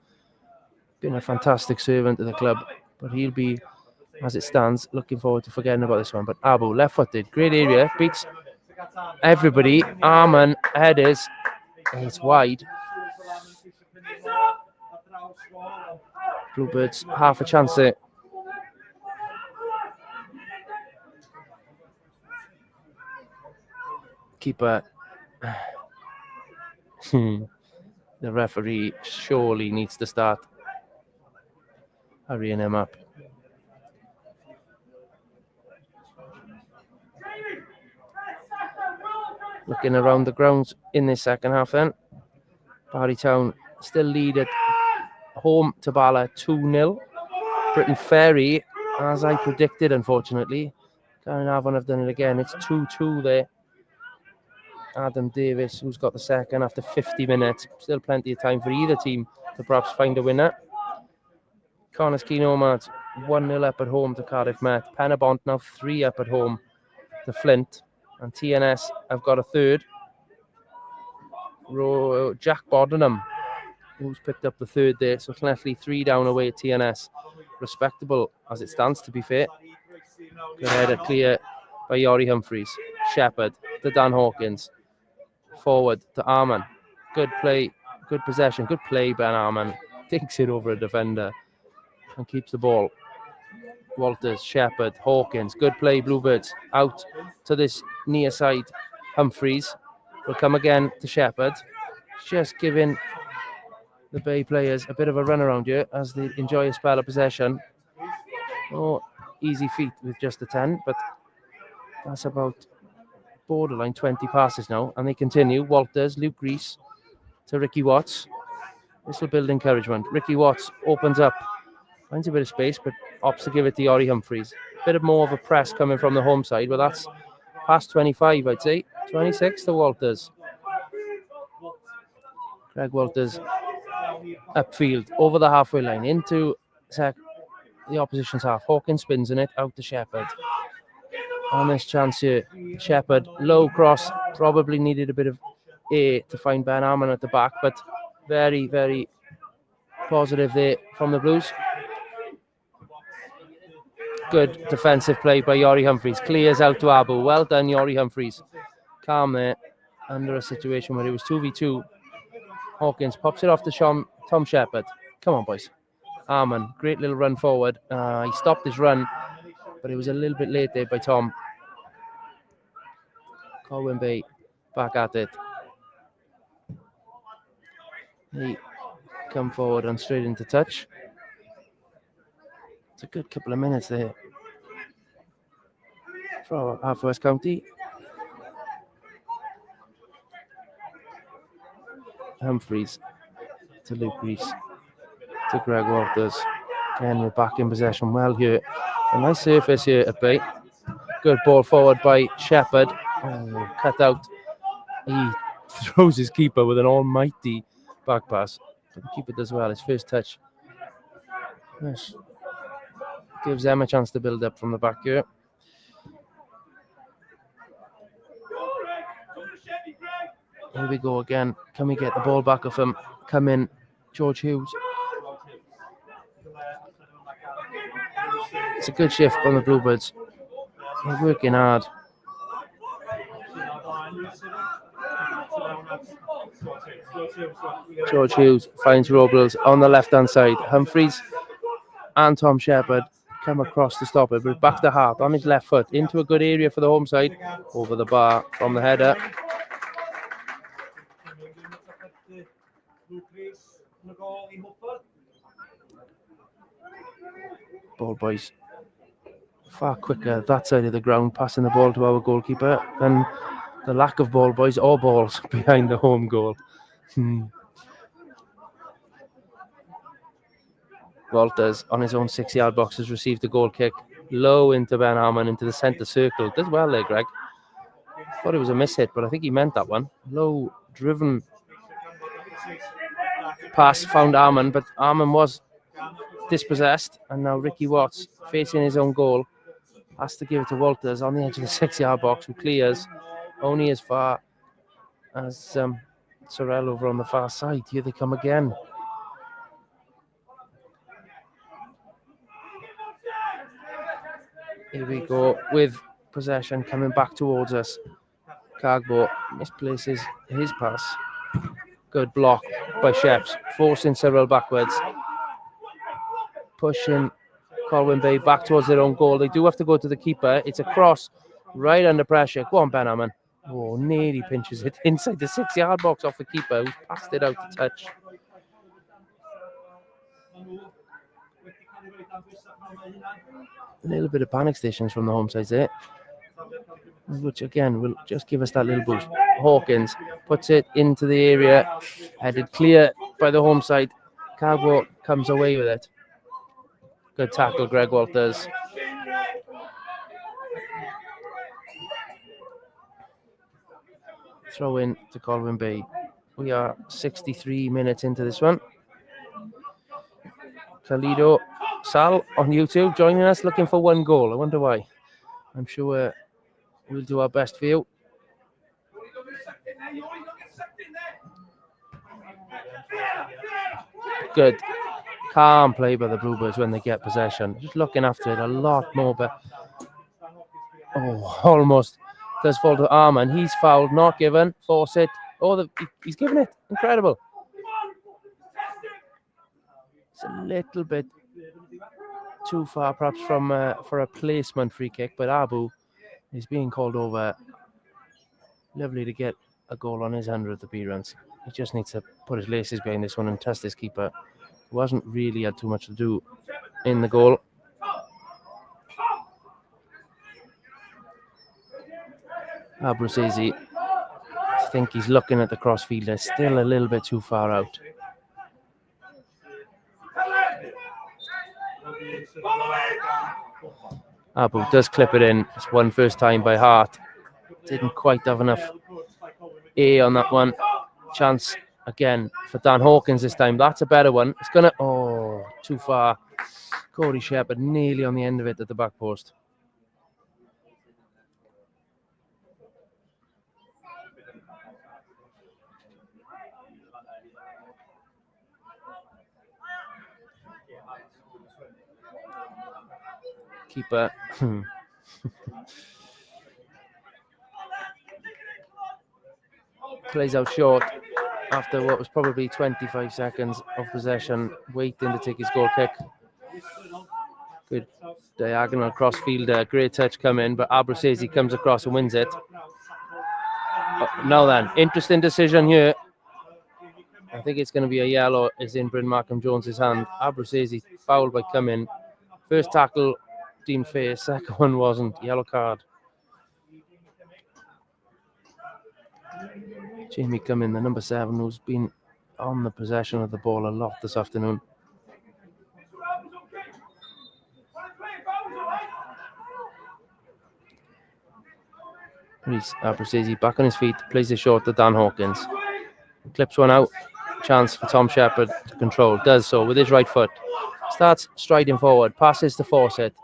Been a fantastic servant to the club, but he'll be, as it stands, looking forward to forgetting about this one. But Abu, left-footed, great area, beats everybody. Arman, headers, it's wide. Bluebirds, half a chance there. Keeper. The referee surely needs to start hurrying him up. Looking around the grounds in this second half then. Barry Town still lead at home to Bala 2-0. Britain Ferry, as I predicted, unfortunately. Carnarvon have done it again. It's 2-2 there. Adam Davis, who's got the second after 50 minutes. Still plenty of time for either team to perhaps find a winner. Connors Key Nomads 1-0 up at home to Cardiff Met. Penabont now 3 up at home to Flint. And TNS have got a third. Jack Bodenham, who's picked up the third there. So Connectley 3 down away at TNS. Respectable as it stands, to be fair. Good header clear by Yori Humphreys. Shepherd to Dan Hawkins. Forward to Arman. Good play, good possession, good play by Arman. Takes it over a defender and keeps the ball. Walters, Shepherd, Hawkins. Good play, Bluebirds. Out to this near side. Humphreys will come again to Shepherd. Just giving the Bay players a bit of a run around here as they enjoy a spell of possession. Oh, easy feat with just a 10, but that's about borderline 20 passes now, and they continue. Walters, Luke Reese to Ricky Watts. This will build encouragement. Ricky Watts opens up, finds a bit of space, but opts to give it to Yori Humphreys. Bit of more of a press coming from the home side, but that's past 25, I'd say. 26 to Walters. Greg Walters upfield, over the halfway line, into the opposition's half. Hawkins spins in it, out to Shepherd. On this chance here, Shepherd, low cross, probably needed a bit of air to find Ben Arman at the back, but very, very positive there from the Blues. Good defensive play by Yori Humphreys. Clears out to Abu. Well done, Yori Humphreys. Calm there, under a situation where it was 2v2. Hawkins pops it off to Tom Shepherd. Come on, boys. Arman, great little run forward. He stopped his run, but it was a little bit late there by Tom. Colwyn Bay back at it. He come forward and straight into touch. It's a good couple of minutes there for Haverfordwest County. Humphreys to Luke Reese to Greg Walters. Again, we're back in possession well here. A nice surface here at Bay. Good ball forward by Shepherd. Oh, cut out. He throws his keeper with an almighty back pass. But the keeper does well. His first touch. Yes. Gives them a chance to build up from the back here. Here we go again. Can we get the ball back off him? Come in, George Hughes. It's a good shift from the Bluebirds. They're working hard. George Hughes finds Robles on the left-hand side. Humphreys and Tom Shepherd come across to stop it, but back to Hart on his left foot into a good area for the home side. Over the bar from the header. Ball boys far quicker that side of the ground, passing the ball to our goalkeeper than the lack of ball boys or balls behind the home goal. Walters on his own 6-yard box has received a goal kick low into Ben Harmon into the centre circle. Does well there, Greg. Thought it was a miss hit, but I think he meant that one. Low driven pass found Arman, but Arman was dispossessed, and now Ricky Watts facing his own goal has to give it to Walters on the edge of the 6-yard box, who clears only as far as Sorrell over on the far side. Here they come again. Here we go with possession coming back towards us. Cargbo misplaces his pass. Good block by Sheps, forcing Sorrell backwards. Pushing Colwyn Bay back towards their own goal. They do have to go to the keeper. It's a cross right under pressure. Go on, Ben Hammond. Oh, nearly pinches it inside the 6-yard box off the keeper, who's passed it out to touch. A little bit of panic stations from the home side there, which again will just give us that little boost. Hawkins puts it into the area, headed clear by the home side. Cargo comes away with it. Good tackle, Greg Walters. Throw in to Colwyn Bay. We are 63 minutes into this one. Toledo Sal on YouTube joining us, looking for 1 goal. I wonder why. I'm sure we'll do our best for you. Good. Calm play by the Bluebirds when they get possession. Just looking after it a lot more. But almost does fall to Arman. He's fouled, not given. Force it. He's given it. Incredible. It's a little bit too far, perhaps, from for a placement free kick. But Abu is being called over. Lovely to get a goal on his 100th appearance. He just needs to put his laces behind this one and test his keeper. Wasn't really had too much to do in the goal. Abruzzese, I think he's looking at the crossfielder, still a little bit too far out. Abu does clip it in. It's one first time by Hart. Didn't quite have enough A on that one. Chance again for Dan Hawkins this time. That's a better one. It's gonna too far. Corey Shepherd nearly on the end of it at the back post. Keeper. Plays out short after what was probably 25 seconds of possession, waiting to take his goal kick. Good diagonal crossfielder, great touch coming, but Abruzzese comes across and wins it. Now then, interesting decision here. I think it's going to be a yellow, is in Bryn Markham Jones's hand. Abruzzese fouled by Cumming. First tackle deemed fair, second one wasn't. Yellow card. Jamie Cumming, the number 7, who's been on the possession of the ball a lot this afternoon. Abruzzese back on his feet, plays it short to Dan Hawkins. Clips one out. Chance for Tom Shepherd to control. Does so with his right foot. Starts striding forward. Passes to Fawcett.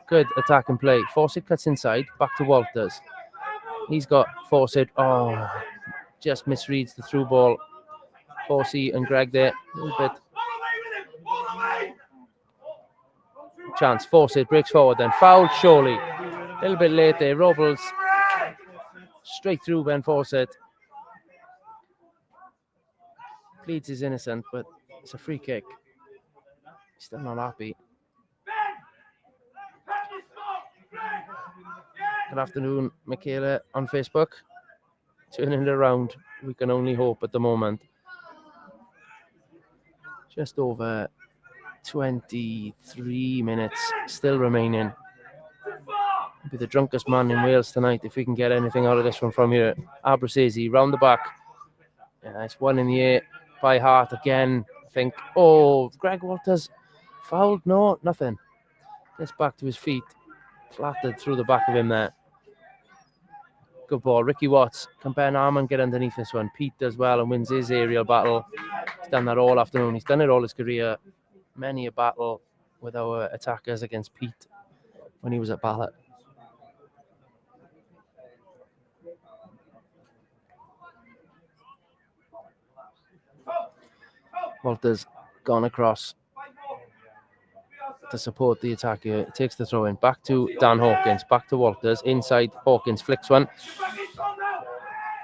Good attack and play. Fawcett cuts inside. Back to Walters. He's got Fawcett. Just misreads the through ball. Forsey and Greg there. A little bit. Chance. Fawcett breaks forward then. Fouled surely. A little bit late there. Robles. Straight through Ben Fawcett. Pleads is innocent, but it's a free kick. Still not happy. Good afternoon, Michaela on Facebook. Turning it around, we can only hope at the moment. Just over 23 minutes still remaining. Be the drunkest man in Wales tonight if we can get anything out of this one from here. Abruzzese round the back. Yeah, it's one in the air by Hart again. I think. Greg Walters fouled. No, nothing. Gets back to his feet. Flattered through the back of him there. Good ball. Ricky Watts. Can Ben Arman get underneath this one? Pete does well and wins his aerial battle. He's done that all afternoon. He's done it all his career. Many a battle with our attackers against Pete when he was at Ballot. Walters gone across to support the attack here. Takes the throw in. Back to Dan Hawkins. Back to Walters. Inside. Hawkins flicks one.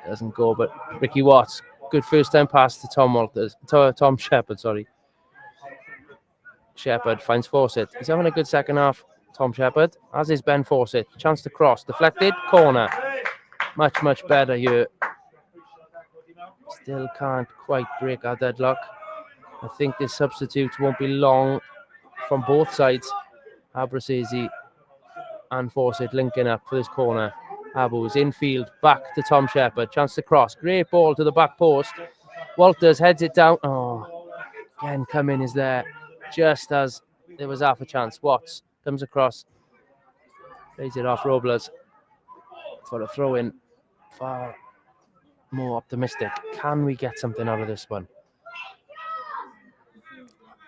Doesn't go, but Ricky Watts. Good first time pass to Tom Shepherd, sorry. Shepherd finds Fawcett. He's having a good second half, Tom Shepherd. As is Ben Fawcett. Chance to cross. Deflected. Corner. Much, much better here. Still can't quite break our deadlock. I think the substitutes won't be long from both sides. Abruzzese and Fawcett linking up for this corner. Abu's infield, back to Tom Shepherd. Chance to cross. Great ball to the back post. Walters heads it down. Again, Cumming is there just as there was half a chance. Watts comes across, plays it off Robles for a throw-in. Far more optimistic. Can we get something out of this one?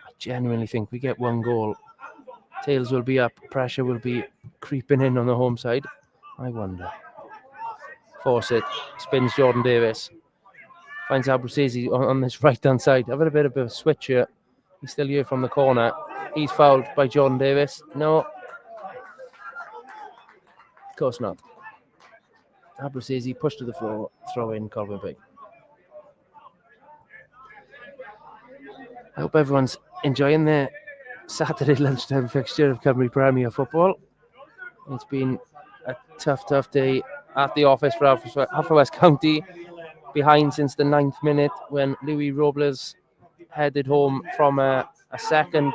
I genuinely think we get one goal. Tails will be up. Pressure will be creeping in on the home side. I wonder. Force it. Spins Jordan Davis. Finds Abruzzese on this right-hand side. I've had a bit of a switch here. He's still here from the corner. He's fouled by Jordan Davis. No. Of course not. Abruzzese pushed to the floor. Throw in Colwyn Bay. I hope everyone's enjoying their Saturday lunchtime fixture of Cymru Premier football. It's been a tough day at the office for Haverfordwest County. Behind since the 9th minute when Louis Robles headed home from a second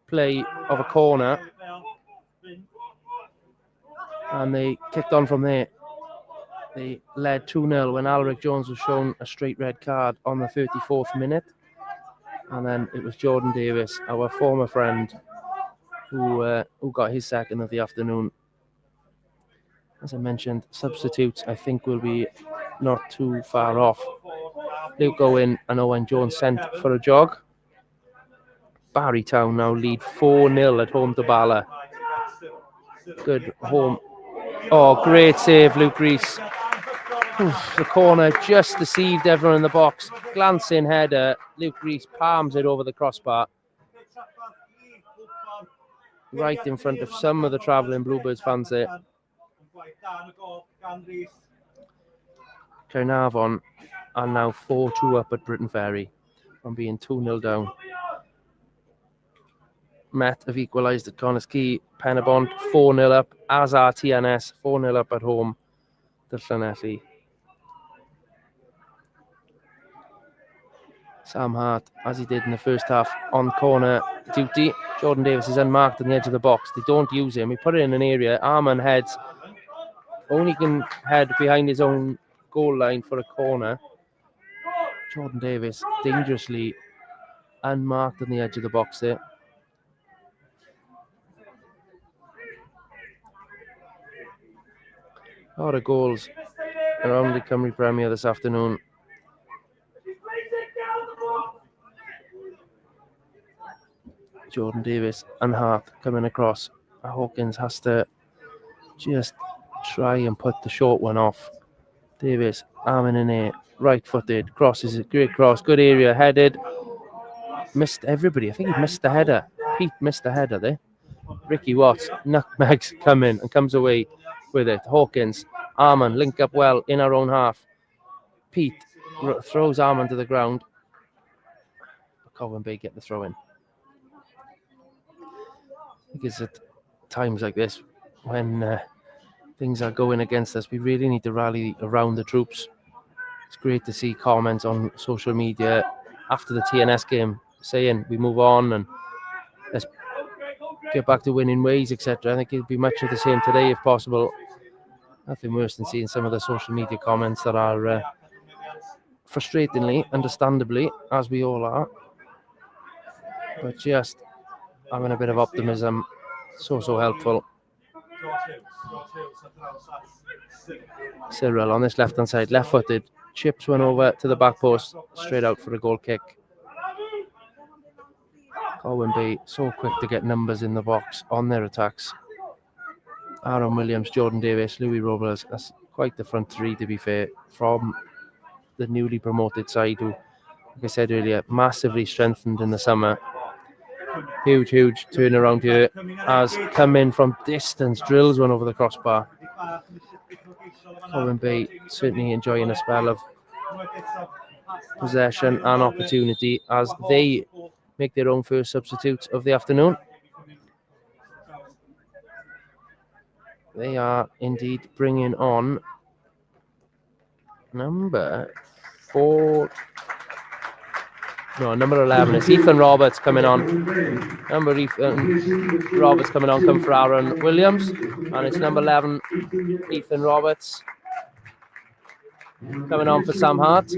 play of a corner. And they kicked on from there. They led 2-0 when Alaric Jones was shown a straight red card on the 34th minute. And then it was Jordan Davis, our former friend, who got his second of the afternoon. As I mentioned, substitutes I think will be not too far off. Luke Owen and Owen Jones sent for a jog. Barry Town now lead 4-0 at home to Bala. Good home. Oh, great save, Luke Rees. The corner just deceived everyone in the box. Glancing header. Luke Rees palms it over the crossbar. Right in front of some of the travelling Bluebirds fans there. Caernarfon are now 4-2 up at Britain Ferry from being 2-0 down. Met have equalised at Connors Quay. Penabont 4-0 up, as are TNS 4-0 up at home to Llanelli. Sam Hart, as he did in the first half, on corner duty. Jordan Davis is unmarked on the edge of the box. They don't use him. He put it in an area. Arman heads. Only can head behind his own goal line for a corner. Jordan Davis dangerously unmarked on the edge of the box there. A lot of goals around the Cymru Premier this afternoon. Jordan Davis and Hart coming across. Hawkins has to just try and put the short one off. Davis, arm in air, right-footed, crosses it, great cross, good area, headed. Missed everybody. I think he missed the header. Pete missed the header there. Ricky Watts, nutmegs come in and comes away with it. Hawkins, Arman link up well in our own half. Pete throws Arman to the ground. Colwyn Bay get the throw in. Because at times like this, when things are going against us, we really need to rally around the troops. It's great to see comments on social media after the TNS game saying we move on and let's get back to winning ways, etc. I think it'd be much of the same today if possible. Nothing worse than seeing some of the social media comments that are frustratingly, understandably, as we all are, but just having a bit of optimism, so helpful. Cyril on this left-hand side, left-footed, chips one over to the back post, straight out for a goal kick. Colwyn Bay so quick to get numbers in the box on their attacks. Aaron Williams, Jordan Davis, Louis Robles. That's quite the front three, to be fair, from the newly promoted side who, like I said earlier, massively strengthened in the summer. Huge turnaround here as come in from distance, drills one over the crossbar. Colwyn Bay certainly enjoying a spell of possession and opportunity as they make their own first substitutes of the afternoon. They are indeed bringing on number 11. It's Ethan Roberts coming on. Ethan Roberts coming on, come for Aaron Williams. And it's number 11, Ethan Roberts, coming on for Sam Hart.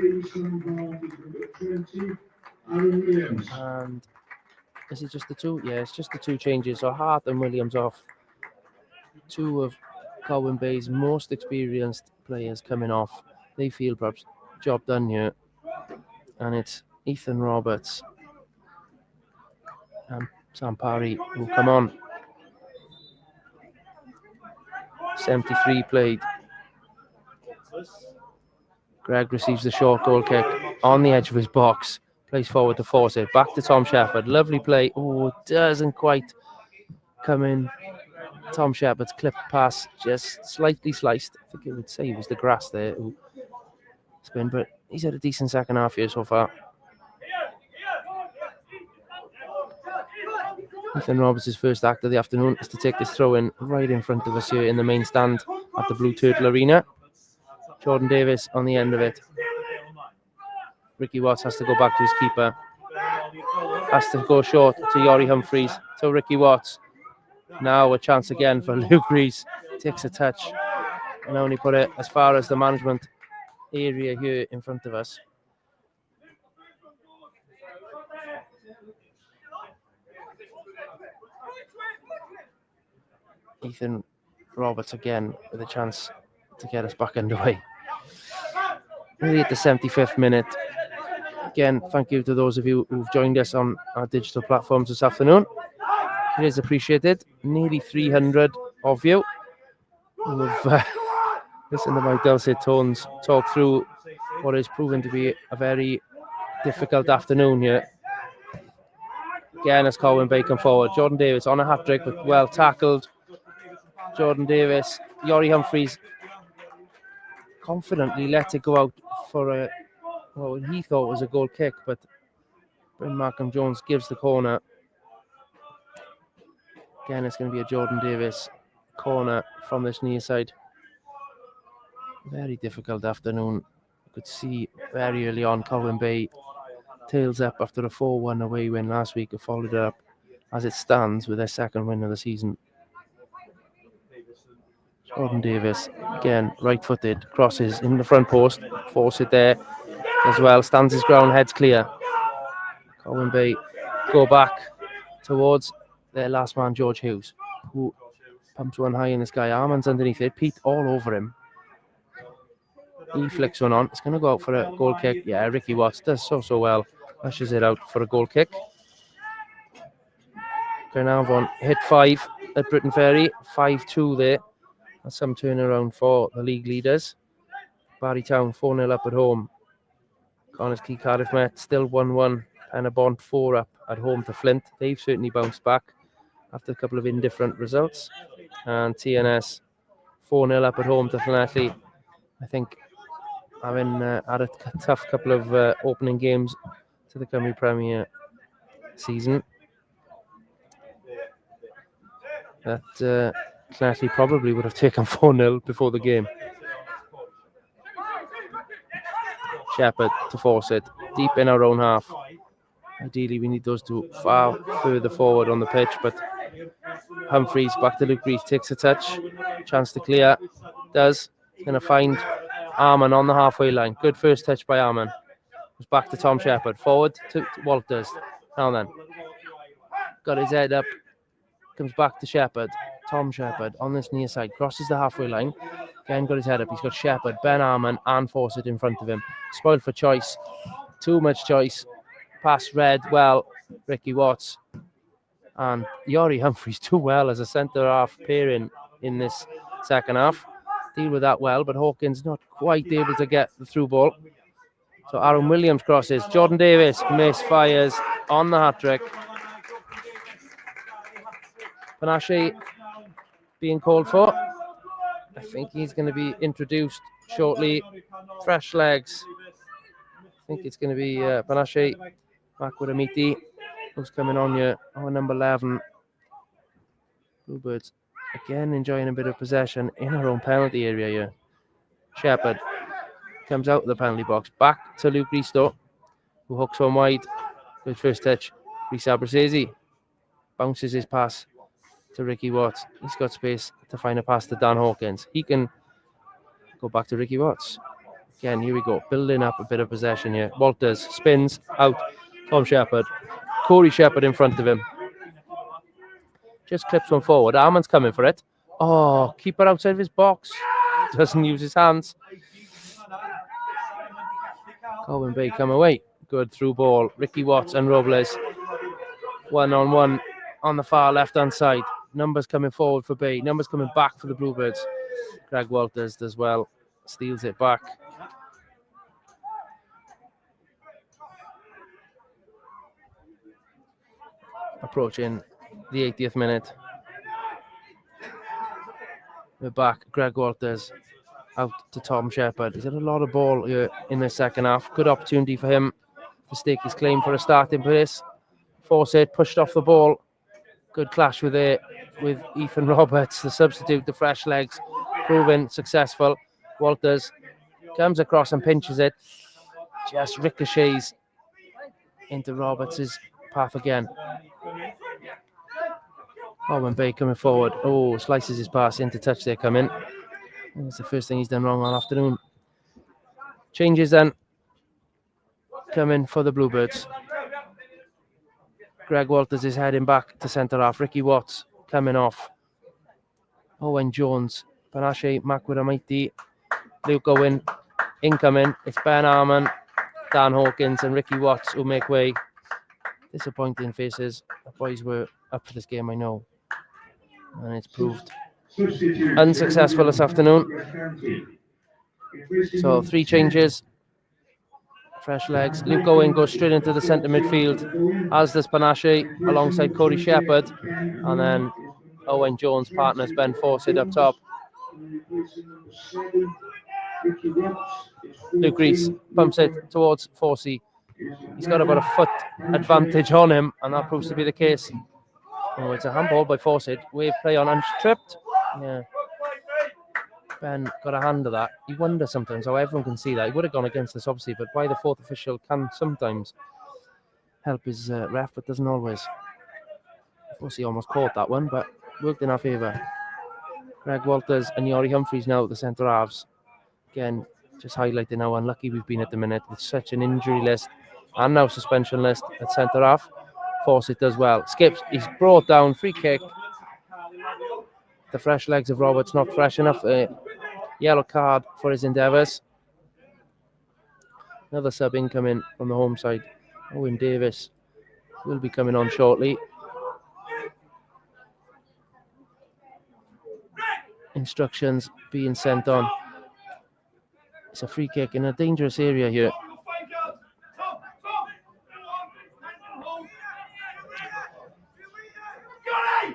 And Is it just the two? Yeah, it's just the two changes. So Hart and Williams off. Two of Colwyn Bay's most experienced players coming off. They feel perhaps job done here. And it's Ethan Roberts and Sam Parry who come on. 73 played. Greg receives the short goal kick on the edge of his box. Plays forward to force it. Back to Tom Shepherd. Lovely play. Oh, it doesn't quite come in. Tom Shepherd's clip pass just slightly sliced. I think it would say it was the grass there who spin, but he's had a decent second half here so far. Ethan Roberts' first act of the afternoon is to take this throw in right in front of us here in the main stand at the Blue Turtle Arena. Jordan Davis on the end of it. Ricky Watts has to go back to his keeper. Has to go short to Yori Humphreys, to Ricky Watts. Now a chance again for Luke Rees. Takes a touch and only put it as far as the management area here in front of us. Ethan Roberts again with a chance to get us back underway. Really at the 75th minute. Again, thank you to those of you who've joined us on our digital platforms this afternoon. It is appreciated. Nearly 300 of you who have listened to my dulcet tones talk through what is proven to be a very difficult afternoon here. Again, as Colwyn Bay come forward. Jordan Davis on a hat-trick, but well tackled. Jordan Davis, Yori Humphreys confidently let it go out for what he thought was a goal kick, but Bryn Markham Jones gives the corner. Again, it's going to be a Jordan Davis corner from this near side. Very difficult afternoon. You could see very early on Colwyn Bay tails up after a 4-1 away win last week, and followed it up as it stands with their second win of the season. Jordan Davis, again, right-footed, crosses in the front post, force it there as well, stands his ground, heads clear. Colwyn Bay go back towards their last man, George Hughes, who pumps one high in the sky. Armand's underneath it, Pete all over him. He flicks one on, it's going to go out for a goal kick. Yeah, Ricky Watts does so well, pushes it out for a goal kick. Caernarfon hit 5 at Britton Ferry, 5-2 there. That's some turnaround for the league leaders. Barrytown 4-0 up at home. Connors Key Cardiff Met still 1-1. Penabont 4 up at home to Flint. They've certainly bounced back after a couple of indifferent results. And TNS 4-0 up at home to Llanelli. I think having had a tough couple of opening games to the Cymru Premier season, that Llanelli probably would have taken 4-0 before the game. Shepherd to force it deep in our own half. Ideally, we need those two far further forward on the pitch, but Humphreys back to Luke Rees, takes a touch, chance to clear, does. He's going to find Arman on the halfway line. Good first touch by Arman. Goes back to Tom Shepherd, forward to Walters. Now then, got his head up, comes back to Shepherd. Tom Shepherd on this near side, crosses the halfway line. Again, got his head up. He's got Shepherd, Ben Arman, and Fawcett in front of him. Spoiled for choice. Too much choice. Pass read well. Ricky Watts and Yori Humphreys too well as a centre half pairing in this second half. Deal with that well, but Hawkins not quite able to get the through ball. So Aaron Williams crosses. Jordan Davis misfires on the hat trick. Panache being called for. I think he's going to be introduced shortly. Fresh legs. I think it's going to be Panache back with Amiti, who's coming on here. Our number 11. Bluebirds again enjoying a bit of possession in our own penalty area here. Shepherd comes out of the penalty box. Back to Luke Risto, who hooks one wide. Good first touch. Rhys Abrasesi bounces his pass to Ricky Watts. He's got space to find a pass to Dan Hawkins. He can go back to Ricky Watts. Again, here we go. Building up a bit of possession here. Walters spins out. Tom Shepherd Corey Shepherd in front of him. Just clips one forward. Arman's coming for it. Oh, keeper outside of his box. Doesn't use his hands. Colwyn Bay come away. Good through ball. Ricky Watts and Robles. 1-on-1 on the far left-hand side. Numbers coming forward for Bay. Numbers coming back for the Bluebirds. Greg Walters does well. Steals it back. Approaching the 80th minute. We're back. Greg Walters out to Tom Shepherd. He's had a lot of ball here in the second half. Good opportunity for him to stake his claim for a starting place. Force it, pushed off the ball. Good clash with Ethan Roberts, the substitute, the fresh legs, proven successful. Walters comes across and pinches it. Just ricochets into Roberts' path again. Colwyn Bay coming forward. Oh, slices his pass into touch there coming. That's the first thing he's done wrong all afternoon. Changes then. Coming for the Bluebirds. Greg Walters is heading back to centre half. Ricky Watts coming off. Owen Jones. Panache Makwiramaiti. Luke Owen incoming. It's Ben Arman, Dan Hawkins and Ricky Watts who make way. Disappointing faces. The boys were up for this game, I know. And it's proved unsuccessful this afternoon. So 3 changes. Fresh legs. Luke Owen goes straight into the centre midfield, as does Panache alongside Corey Shepherd. And then Owen Jones partners Ben Fawcett up top. Luke Rees pumps it towards Forsey. He's got about a foot advantage on him, and that proves to be the case. Oh, it's a handball by Fawcett. Wave play on and tripped. Yeah. Ben got a hand of that. You wonder sometimes how everyone can see that. He would have gone against this, obviously, but why the fourth official can sometimes help his ref, but doesn't always. Forsey almost caught that one, but worked in our favour. Greg Walters and Yori Humphreys now at the centre halves. Again, just highlighting how unlucky we've been at the minute with such an injury list and now suspension list at centre half. Fawcett does well. Skips, he's brought down, free kick. The fresh legs of Roberts not fresh enough. Yellow card for his endeavours. Another sub incoming from the home side. Owen Davis will be coming on shortly. Instructions being sent on. It's a free kick in a dangerous area here.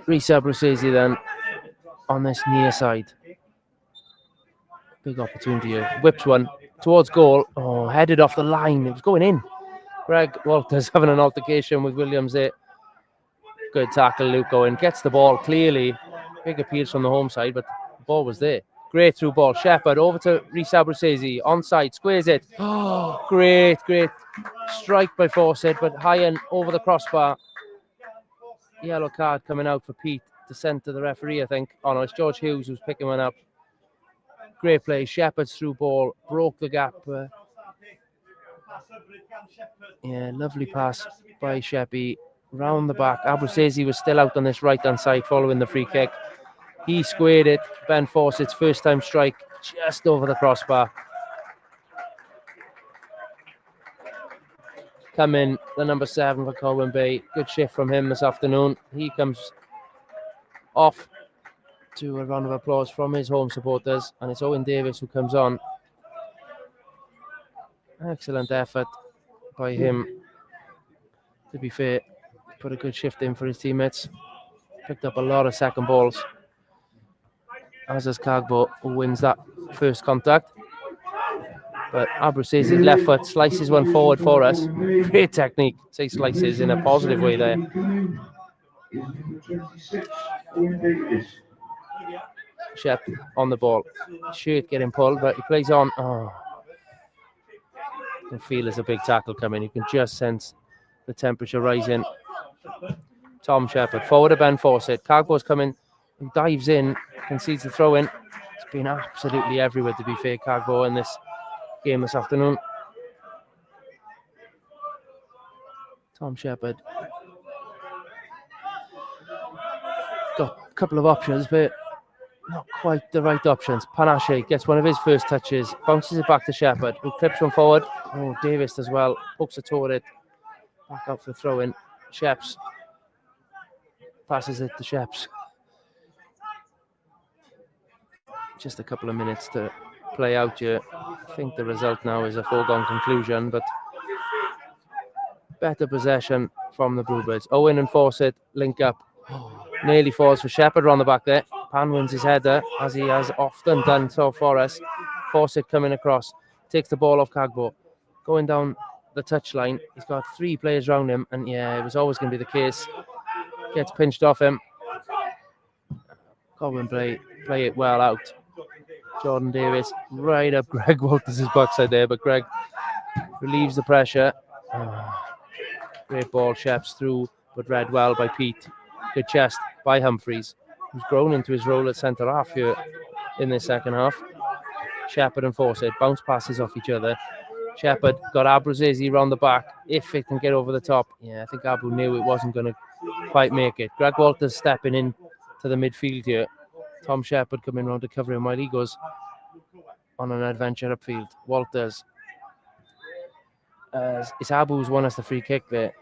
Risa Brucesi then on this near side. Big opportunity here. Whips one towards goal. Oh, headed off the line. It was going in. Greg Walters having an altercation with Williams there. Good tackle, Luke Owen. Gets the ball clearly. Big appeals from the home side, but the ball was there. Great through ball. Shepherd over to Risa Brucesi. Onside, squares it. Oh, great strike by Fawcett, but high and over the crossbar. Yellow card coming out for Pete to send to the referee, I think. Oh no, it's George Hughes who's picking one up. Great play. Shepherd's through ball. Broke the gap. Yeah, lovely pass by Sheppy. Round the back. Abrucesi was still out on this right-hand side following the free kick. He squared it. Ben Fawcett's first time strike just over the crossbar. Come in, the number 7 for Colwyn Bay. Good shift from him this afternoon. He comes off to a round of applause from his home supporters, and it's Owen Davis who comes on. Excellent effort by him. To be fair, put a good shift in for his teammates. Picked up a lot of second balls. As does Cagbo, who wins that first contact. But Abrucesi's left foot slices one forward for us. Great technique. Say slices in a positive way there. Shep on the ball. Shirt getting pulled, but he plays on. Oh. You can feel there's a big tackle coming. You can just sense the temperature rising. Tom Shepherd forward to Ben Fawcett. Cagbo's coming. He dives in, concedes the throw in. It's been absolutely everywhere, to be fair, Cagbo in this game this afternoon. Tom Shepherd couple of options, but not quite the right options. Panache gets one of his first touches, bounces it back to Shepherd, who clips one forward. Oh, Davis as well, pokes a toe at it. Back out for the throw-in. Sheps passes it to Sheps. Just a couple of minutes to play out here. I think the result now is a foregone conclusion, but better possession from the Bluebirds. Owen and Fawcett link up. Nearly falls for Shepherd on the back there. Pan wins his header, as he has often done so for us. Fawcett coming across, takes the ball off Cagbo. Going down the touchline, he's got 3 players around him, and yeah, it was always going to be the case. Gets pinched off him. Colwyn Bay play it well out. Jordan Davis right up Greg Walters' backside there, but Greg relieves the pressure. Great ball, Sheps through, but read well by Pete. Good chest by Humphreys, who's grown into his role at centre half here in the second half. Shepherd and Fawcett bounce passes off each other. Shepherd got Abruzzese round the back, if it can get over the top. Yeah, I think Abu knew it wasn't going to quite make it. Greg Walters stepping in to the midfield here. Tom Shepherd coming round to cover him while he goes on an adventure upfield. Walters. It's Abu who's won us the free kick there.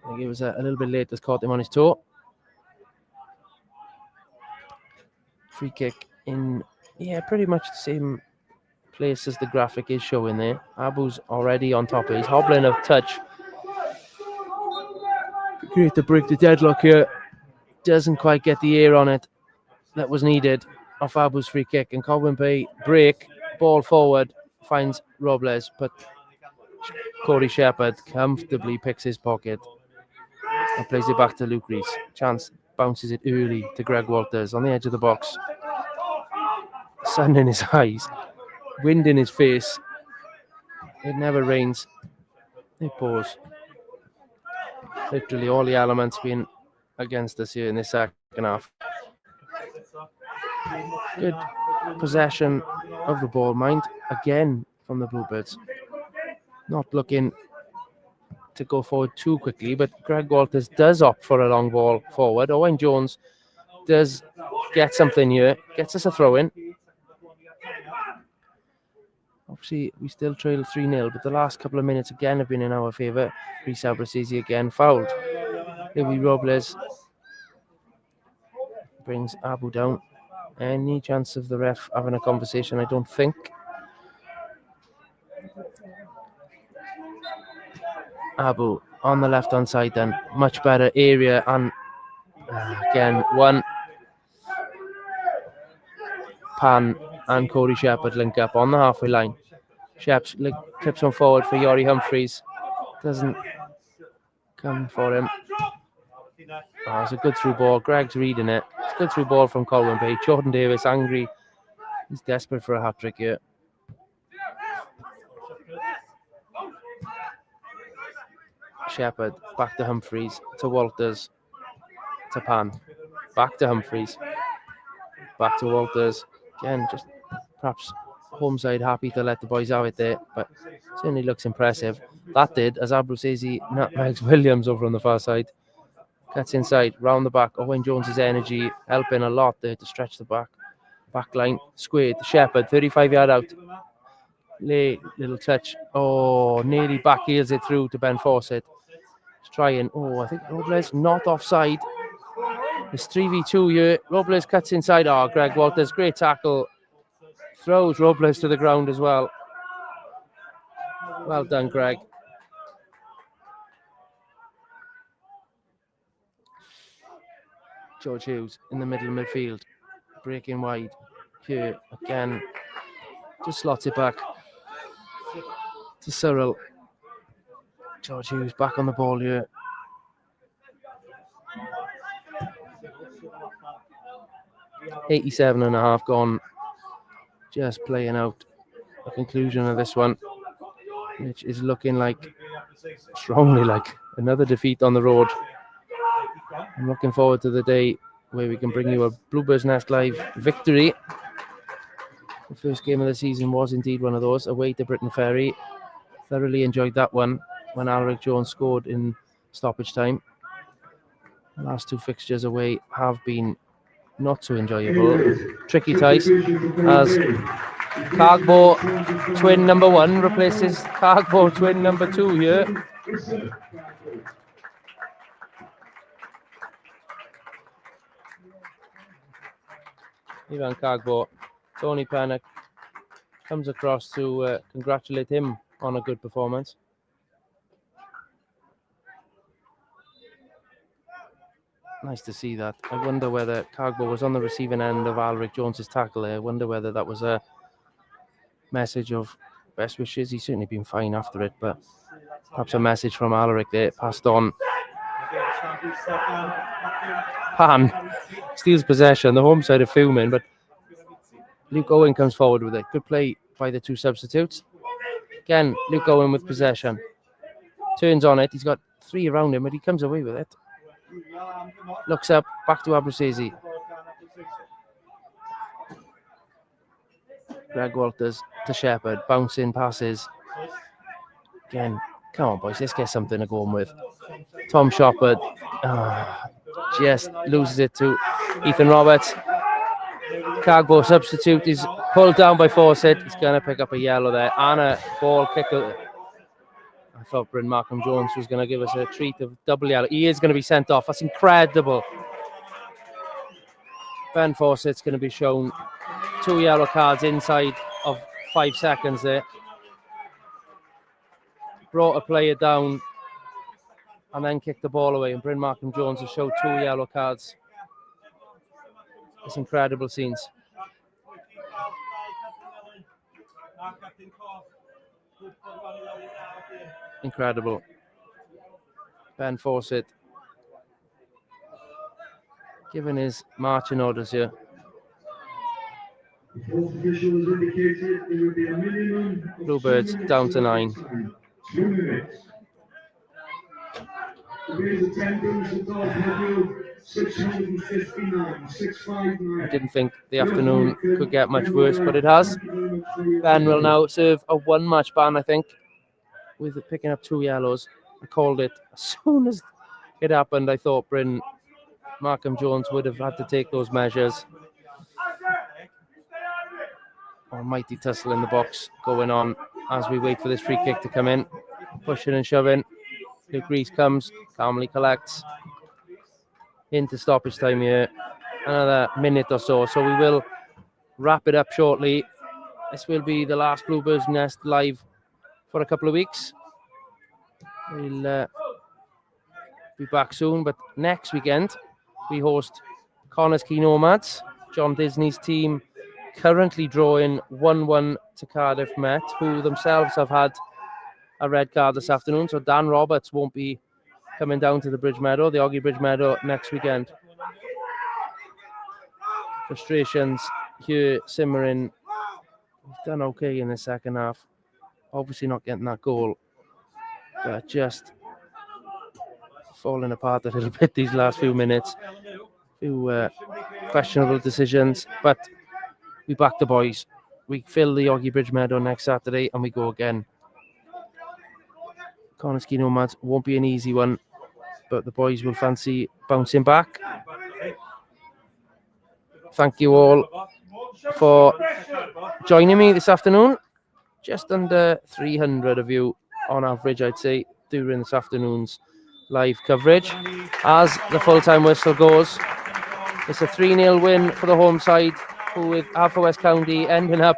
I think it was a little bit late, that's caught him on his toe. Free kick in, yeah, pretty much the same place as the graphic is showing there. Abu's already on top. He's hobbling a touch. Great to break the deadlock here. Doesn't quite get the air on it that was needed off Abu's free kick. And Colwyn Bay break, ball forward, finds Robles, but Cody Shepherd comfortably picks his pocket and plays it back to Luke Reese. Chance bounces it early to Greg Walters on the edge of the box. Sun in his eyes, wind in his face. It never rains. It pours. Literally all the elements being against us here in the second half. Good possession of the ball, mind, again from the Bluebirds. Not looking to go forward too quickly, but Greg Walters does opt for a long ball forward. Owen Jones does get something here, gets us a throw-in. Obviously, we still trail 3-0, but the last couple of minutes again have been in our favour. Reece Abruzzese again fouled. Louis Robles brings Abu down. Any chance of the ref having a conversation? I don't think. Abu on the left-hand side then. Much better area, and again, one. Pan and Cody Shepherd link up on the halfway line. Sheps clips one forward for Yori Humphreys. Doesn't come for him. Oh, it's a good through ball. Greg's reading it. It's a good through ball from Colwyn Bay. Jordan Davis angry. He's desperate for a hat-trick here. Shepherd back to Humphreys, to Walters, to Pan. Back to Humphreys. Back to Walters. Again, just perhaps home side happy to let the boys have it there, but certainly looks impressive. That did, as Abruzzese nutmegs Williams over on the far side. Cuts inside, round the back. Owen Jones's energy helping a lot there to stretch the back line. Squared, Shepherd, 35-yard out. Little touch. Oh, nearly back heels it through to Ben Fawcett. He's trying. Oh, I think Robles not offside. It's 3v2 here. Robles cuts inside. Oh, Greg Walters, great tackle. Throws Robles to the ground as well. Well done, Greg. George Hughes in the middle of midfield. Breaking wide. Here again. Just slots it back to Cyril. George Hughes back on the ball here. .87.5 gone. Just playing out a conclusion of this one, which is looking like, strongly like, another defeat on the road. I'm looking forward to the day where we can bring you a Bluebirds Nest Live victory. The first game of the season was indeed one of those, away to Britain Ferry. Thoroughly enjoyed that one when Alric Jones scored in stoppage time. The last two fixtures away have been not so enjoyable. Tricky ties as Cargbo twin number 1 replaces Cargbo twin number 2 here. Ivan Cargbo, Tony Panic comes across to congratulate him on a good performance. Nice to see that. I wonder whether Cargbo was on the receiving end of Alaric Jones's tackle there. I wonder whether that was a message of best wishes. He's certainly been fine after it, but perhaps a message from Alaric there passed on. Pan steals possession. The home side are fuming, but Luke Owen comes forward with it. Good play by the two substitutes. Again, Luke Owen with possession. Turns on it. He's got 3 around him, but he comes away with it. Looks up, back to Abruzzese. Greg Walters to Shepherd, bouncing passes. Again, come on, boys, let's get something to go on with. Tom Shopper just loses it to Ethan Roberts. Cargbo substitute is pulled down by Fawcett. He's going to pick up a yellow there. And a ball kick. I thought Bryn Markham Jones was going to give us a treat of double yellow. He is going to be sent off. That's incredible. Ben Fawcett's going to be shown 2 yellow cards inside of 5 seconds there. Brought a player down and then kicked the ball away. And Bryn Markham Jones has showed 2 yellow cards. It's incredible scenes. Incredible. Ben Fawcett giving his marching orders here. Bluebirds down to 9. I didn't think the afternoon could get much worse, but it has. Ben will now serve a 1-match ban, I think, with picking up 2 yellows. I called it as soon as it happened. I thought Bryn Markham Jones would have had to take those measures. Almighty tussle in the box going on as we wait for this free kick to come in. Pushing and shoving. Luke Rees comes, calmly collects. Into stoppage time here. Another minute or so. So we will wrap it up shortly. This will be the last Bluebirds Nest live for a couple of weeks. We'll be back soon. But next weekend, we host Connors Key Nomads. John Disney's team currently drawing 1-1 to Cardiff Met, who themselves have had a red card this afternoon. So Dan Roberts won't be coming down to the Bridge Meadow, the Oggy Bridge Meadow, next weekend. Frustrations here simmering. We've done okay in the second half. Obviously not getting that goal, but just falling apart a little bit these last few minutes. Few questionable decisions, but we back the boys. We fill the Oggy Bridge Meadow next Saturday and we go again. Connors Key Nomads won't be an easy one, but the boys will fancy bouncing back. Thank you all for joining me this afternoon. Just under 300 of you on average, I'd say, during this afternoon's live coverage. As the full-time whistle goes, it's a 3-0 win for the home side, who with Haverfordwest County ending up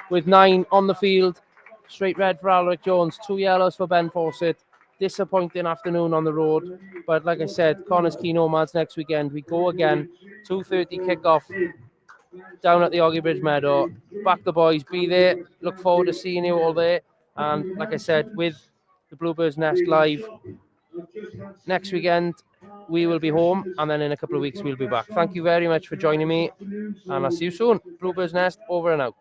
with 9 on the field. Straight red for Alaric Jones, 2 yellows for Ben Fawcett. Disappointing afternoon on the road, but like I said, Connors Key Nomads next weekend. We go again, 2:30 kickoff down at the Oggy Bridge Meadow. Back the boys, be there. Look forward to seeing you all there. And like I said, with the Bluebirds Nest live next weekend, we will be home, and then in a couple of weeks we'll be back. Thank you very much for joining me, and I'll see you soon. Bluebirds Nest over and out.